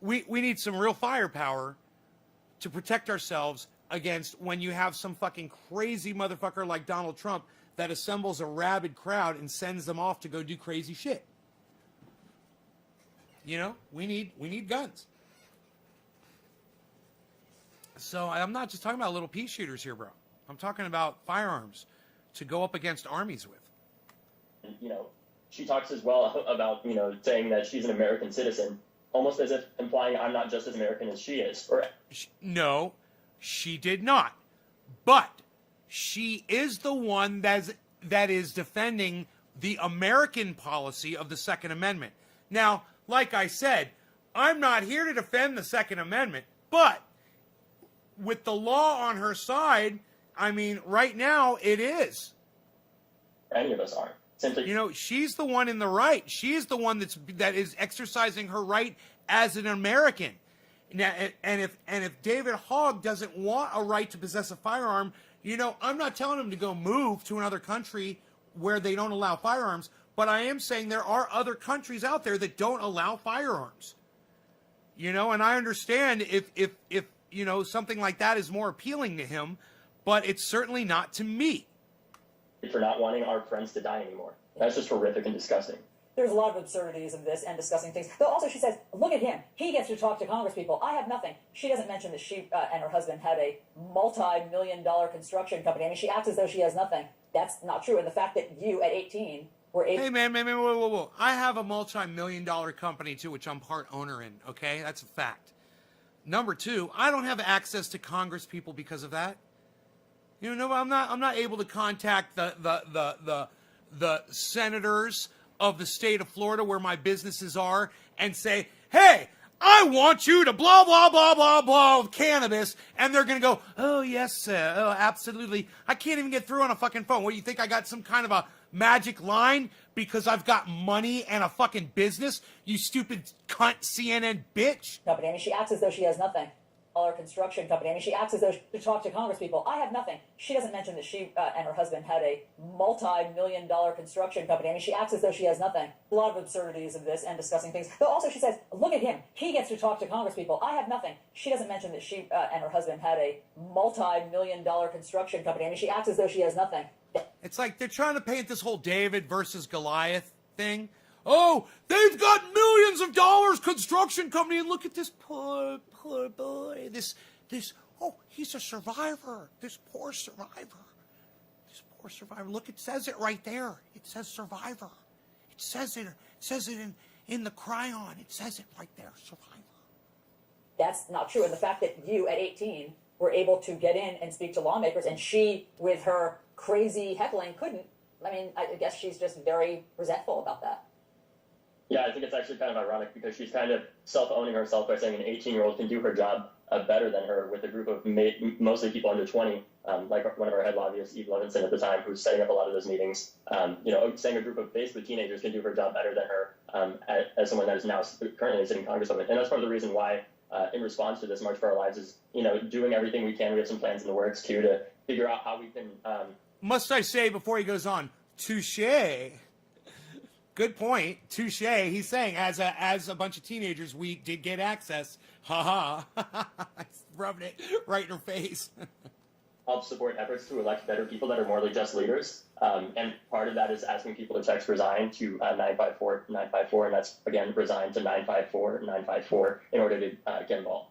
We need some real firepower to protect ourselves against when you have some fucking crazy motherfucker like Donald Trump that assembles a rabid crowd and sends them off to go do crazy shit. We need guns. So I'm not just talking about little pea shooters here, bro. I'm talking about firearms to go up against armies with. she talks as well about, saying that she's an American citizen, almost as if implying I'm not just as American as she is. No, she did not. But she is the one that is defending the American policy of the Second Amendment. Now, like I said, I'm not here to defend the Second Amendment, but with the law on her side, I mean, right now it is. Any of us aren't. Simply, she's the one in the right. She is the one that is exercising her right as an American. Now, and if David Hogg doesn't want a right to possess a firearm, I'm not telling him to go move to another country where they don't allow firearms, but I am saying there are other countries out there that don't allow firearms. And I understand if something like that is more appealing to him, but it's certainly not to me. For not wanting our friends to die anymore. That's just horrific and disgusting. There's a lot of absurdities in this and discussing things. Though also she says, look at him. He gets to talk to Congress people. I have nothing. She doesn't mention that she and her husband had a multi-million-dollar construction company. I mean, she acts as though she has nothing. That's not true. And the fact that you, at 18, were able... Hey, man, whoa. I have a multi-million-dollar company, too, which I'm part owner in, okay? That's a fact. Number two, I don't have access to Congress people because of that. You know, I'm not able to contact the senators of the state of Florida where my businesses are and say, hey, I want you to blah, blah, blah, blah, blah with cannabis. And they're going to go, oh, yes, sir. Oh, absolutely. I can't even get through on a fucking phone. What, do you think I got some kind of a magic line because I've got money and a fucking business? You stupid cunt CNN bitch. Company. I mean, she acts as though she has nothing. All her construction company. I mean, she acts as though she talk to Congress people. I have nothing. She doesn't mention that she and her husband had a multi-million-dollar construction company. I mean, she acts as though she has nothing. A lot of absurdities of this and discussing things. But also, she says, "Look at him. He gets to talk to Congress people. I have nothing." She doesn't mention that she and her husband had a multi-million-dollar construction company. I mean, she acts as though she has nothing. It's like they're trying to paint this whole David versus Goliath thing. Oh, they've got millions of dollars construction company, and look at this poor boy. Oh, he's a survivor. This poor survivor. Look, it says it right there. It says survivor. It says it in the cryon. It says it right there, survivor. That's not true. And the fact that you, at 18, were able to get in and speak to lawmakers, and she, with her crazy heckling, couldn't. I mean, I guess she's just very resentful about that. Yeah, I think it's actually kind of ironic because she's kind of self-owning herself by saying an 18-year-old can do her job better than her with a group of mostly people under 20, like one of our head lobbyists, Eve Levinson at the time, who's setting up a lot of those meetings, saying a group of basically teenagers can do her job better than her as someone that is now currently a sitting congresswoman. And that's part of the reason why, in response to this March for Our Lives, is, doing everything we can. We have some plans in the works, too, to figure out how we can... Must I say, before he goes on, touche. Good point. Touche. He's saying, as a bunch of teenagers, we did get access. Ha ha. Rubbing it right in her face. Help support efforts to elect better people that are morally just leaders. And part of that is asking people to text resign to 954-954. And that's, again, resign to 954-954 in order to get involved.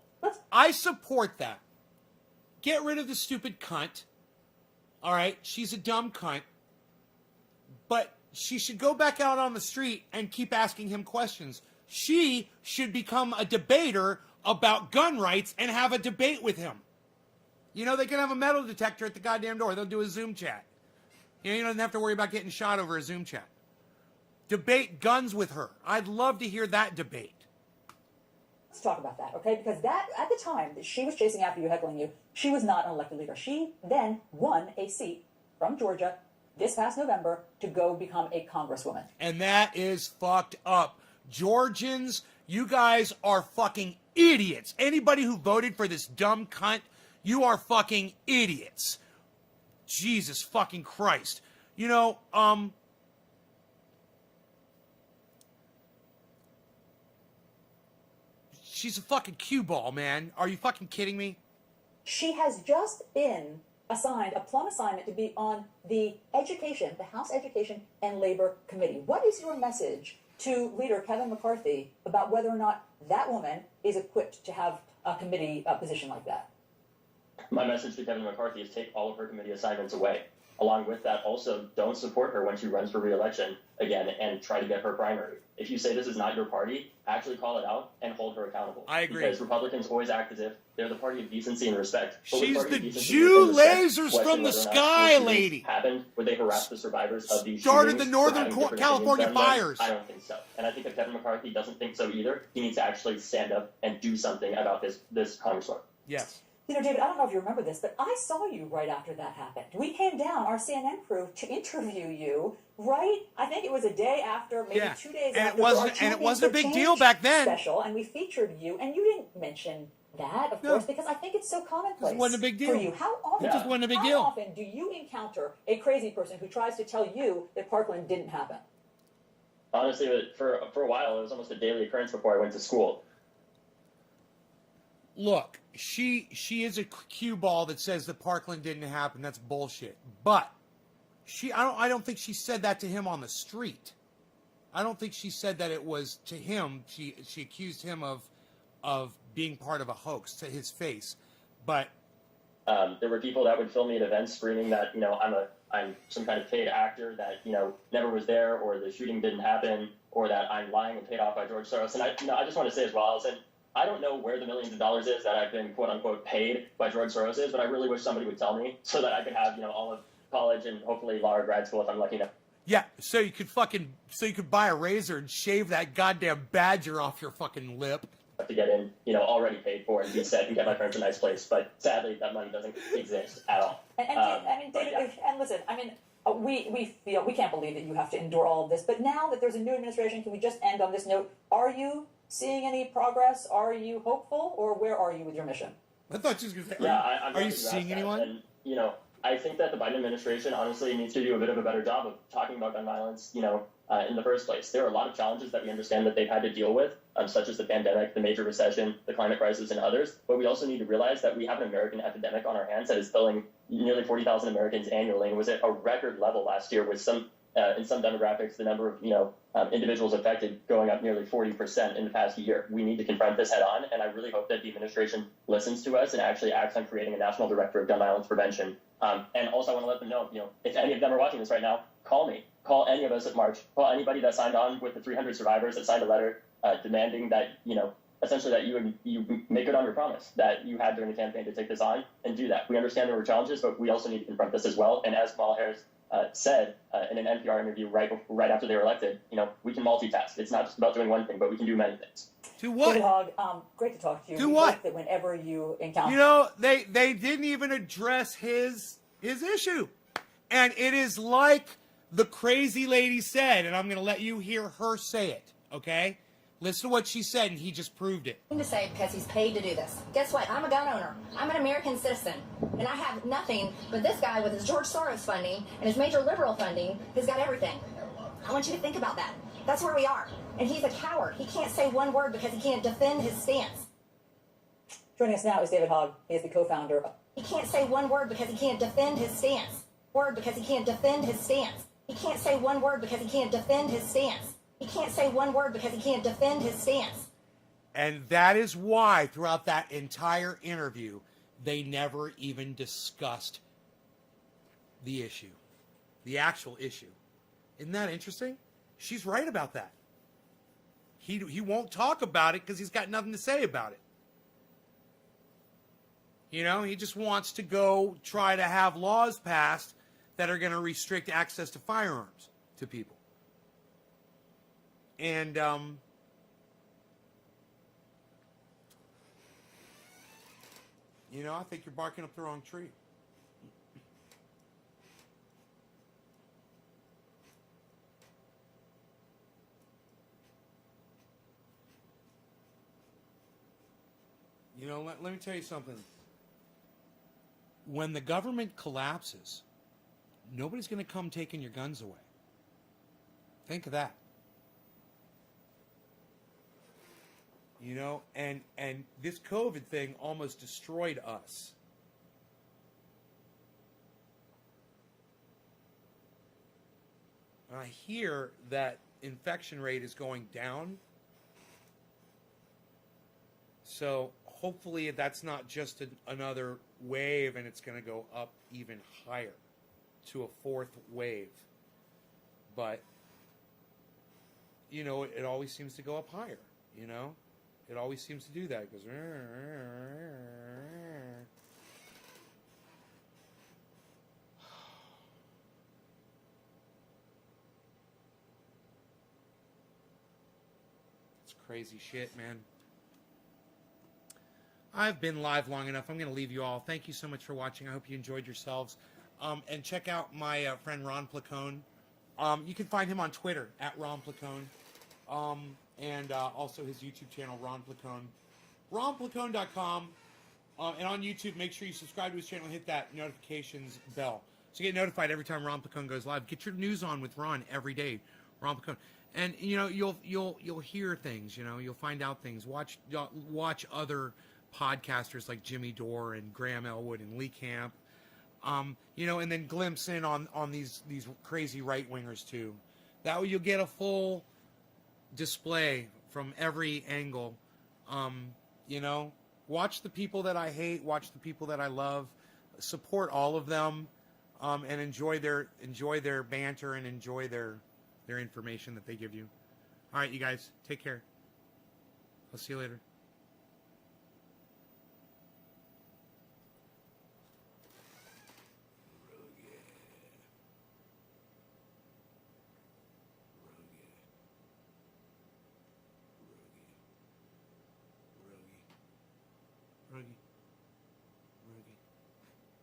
I support that. Get rid of the stupid cunt. All right? She's a dumb cunt. But she should go back out on the street and keep asking him questions. She should become a debater about gun rights and have a debate with him. You know, they can have a metal detector at the goddamn door. They'll do a Zoom chat. You don't have to worry about getting shot over a Zoom chat. Debate guns with her. I'd love to hear that debate. Let's talk about that, okay? Because that, at the time that she was chasing after you, heckling you, she was not an elected leader. She then won a seat from Georgia this past November to go become a congresswoman. And that is fucked up. Georgians, you guys are fucking idiots. Anybody who voted for this dumb cunt, you are fucking idiots. Jesus fucking Christ. She's a fucking cue ball, man. Are you fucking kidding me? She has just been assigned a plum assignment to be on the House Education and Labor Committee. What is your message to leader Kevin McCarthy about whether or not that woman is equipped to have a committee position like that? My message to Kevin McCarthy is take all of her committee assignments away. Along with that, also don't support her when she runs for re-election again and try to get her primary. If you say this is not your party, actually call it out and hold her accountable. I agree. Because Republicans always act as if they're the party of decency and respect. She's the Jew lasers from the sky lady. Happened where they harassed the survivors of these started the Northern California fires. I don't think so. And I think if Kevin McCarthy doesn't think so either, he needs to actually stand up and do something about this congresswoman. Yes. David, I don't know if you remember this, but I saw you right after that happened. We came down, our CNN crew, to interview you, right? I think it was a day after, maybe 2 days after. And it wasn't a big deal back then. Special, and we featured you, and you didn't mention that, of course, because I think it's so commonplace. It wasn't a big deal. For you. How often, It just wasn't a big deal. How often do you encounter a crazy person who tries to tell you that Parkland didn't happen? Honestly, for a while, it was almost a daily occurrence before I went to school. Look, she is a cue ball that says that Parkland didn't happen. That's bullshit. But I don't think she said that to him on the street. I don't think she said that it was to him. She accused him of being part of a hoax to his face. But there were people that would film me at events screaming that I'm some kind of paid actor that never was there, or the shooting didn't happen, or that I'm lying and paid off by George Soros. And I just want to say as well, Allison, I don't know where the millions of dollars is that I've been quote unquote paid by George Soros is, but I really wish somebody would tell me so that I could have, all of college and hopefully law or grad school if I'm lucky enough Yeah, so you could buy a razor and shave that goddamn badger off your fucking lip. to get in, already paid for and be set and get my parents a nice place. But sadly, that money doesn't exist at all. David, and listen, we feel, we can't believe that you have to endure all of this. But now that there's a new administration, can we just end on this note? Are you seeing any progress? Are you hopeful, or where are you with your mission? I thought you were going to say, Yeah, are you seeing anyone? And, I think that the Biden administration honestly needs to do a bit of a better job of talking about gun violence, in the first place. There are a lot of challenges that we understand that they've had to deal with, such as the pandemic, the major recession, the climate crisis, and others. But we also need to realize that we have an American epidemic on our hands that is killing nearly 40,000 Americans annually, and was at a record level last year with some, in some demographics, the number of, individuals affected going up nearly 40% in the past year. We need to confront this head on, and I really hope that the administration listens to us and actually acts on creating a national director of gun violence prevention. And also I want to let them know, if any of them are watching this right now, call me. Call any of us at March. Call anybody that signed on with the 300 survivors that signed a letter demanding that, essentially that you make good on your promise that you had during the campaign to take this on and do that. We understand there were challenges, but we also need to confront this as well. And as Kamala Harris said in an NPR interview right after they were elected, we can multitask. It's not just about doing one thing, but we can do many things. Do what? David Hogg, great to talk to you. Do We what? hope that whenever you encounter... They didn't even address his issue. And it is like the crazy lady said, and I'm going to let you hear her say it, okay? Listen to what she said, and he just proved it. To say because he's paid to do this. Guess what? I'm a gun owner. I'm an American citizen. And I have nothing but this guy with his George Soros funding and his major liberal funding has got everything. I want you to think about that. That's where we are. And he's a coward. He can't say one word because he can't defend his stance. Joining us now is David Hogg. He is the co-founder. He can't say one word because he can't defend his stance. Word because he can't defend his stance. He can't say one word because he can't defend his stance. He can't say one word because he can't defend his stance. And that is why throughout that entire interview, they never even discussed the issue, the actual issue. Isn't that interesting? She's right about that. He won't talk about it because he's got nothing to say about it. He just wants to go try to have laws passed that are going to restrict access to firearms to people. And, I think you're barking up the wrong tree. Let me tell you something. When the government collapses, nobody's going to come taking your guns away. Think of that. And this COVID thing almost destroyed us. I hear that infection rate is going down. So hopefully that's not just another wave and it's going to go up even higher to a fourth wave. But, it always seems to go up higher, It always seems to do that. It goes... It's crazy shit, man. I've been live long enough. I'm going to leave you all. Thank you so much for watching. I hope you enjoyed yourselves. And check out my friend Ron Placone. You can find him on Twitter at Ron Placone. And also his YouTube channel, Ron Placone. RonPlacone.com. And on YouTube, make sure you subscribe to his channel and hit that notifications bell. So you get notified every time Ron Placone goes live. Get your news on with Ron every day. Ron Placone. And, you'll hear things, You'll find out things. Watch other podcasters like Jimmy Dore and Graham Elwood and Lee Camp. And then glimpse in on these crazy right-wingers, too. That way you'll get a full display from every angle. Watch the people that I hate, watch the people that I love, support all of them, and enjoy their banter and enjoy their information that they give you. All right, you guys, take care. I'll see you later.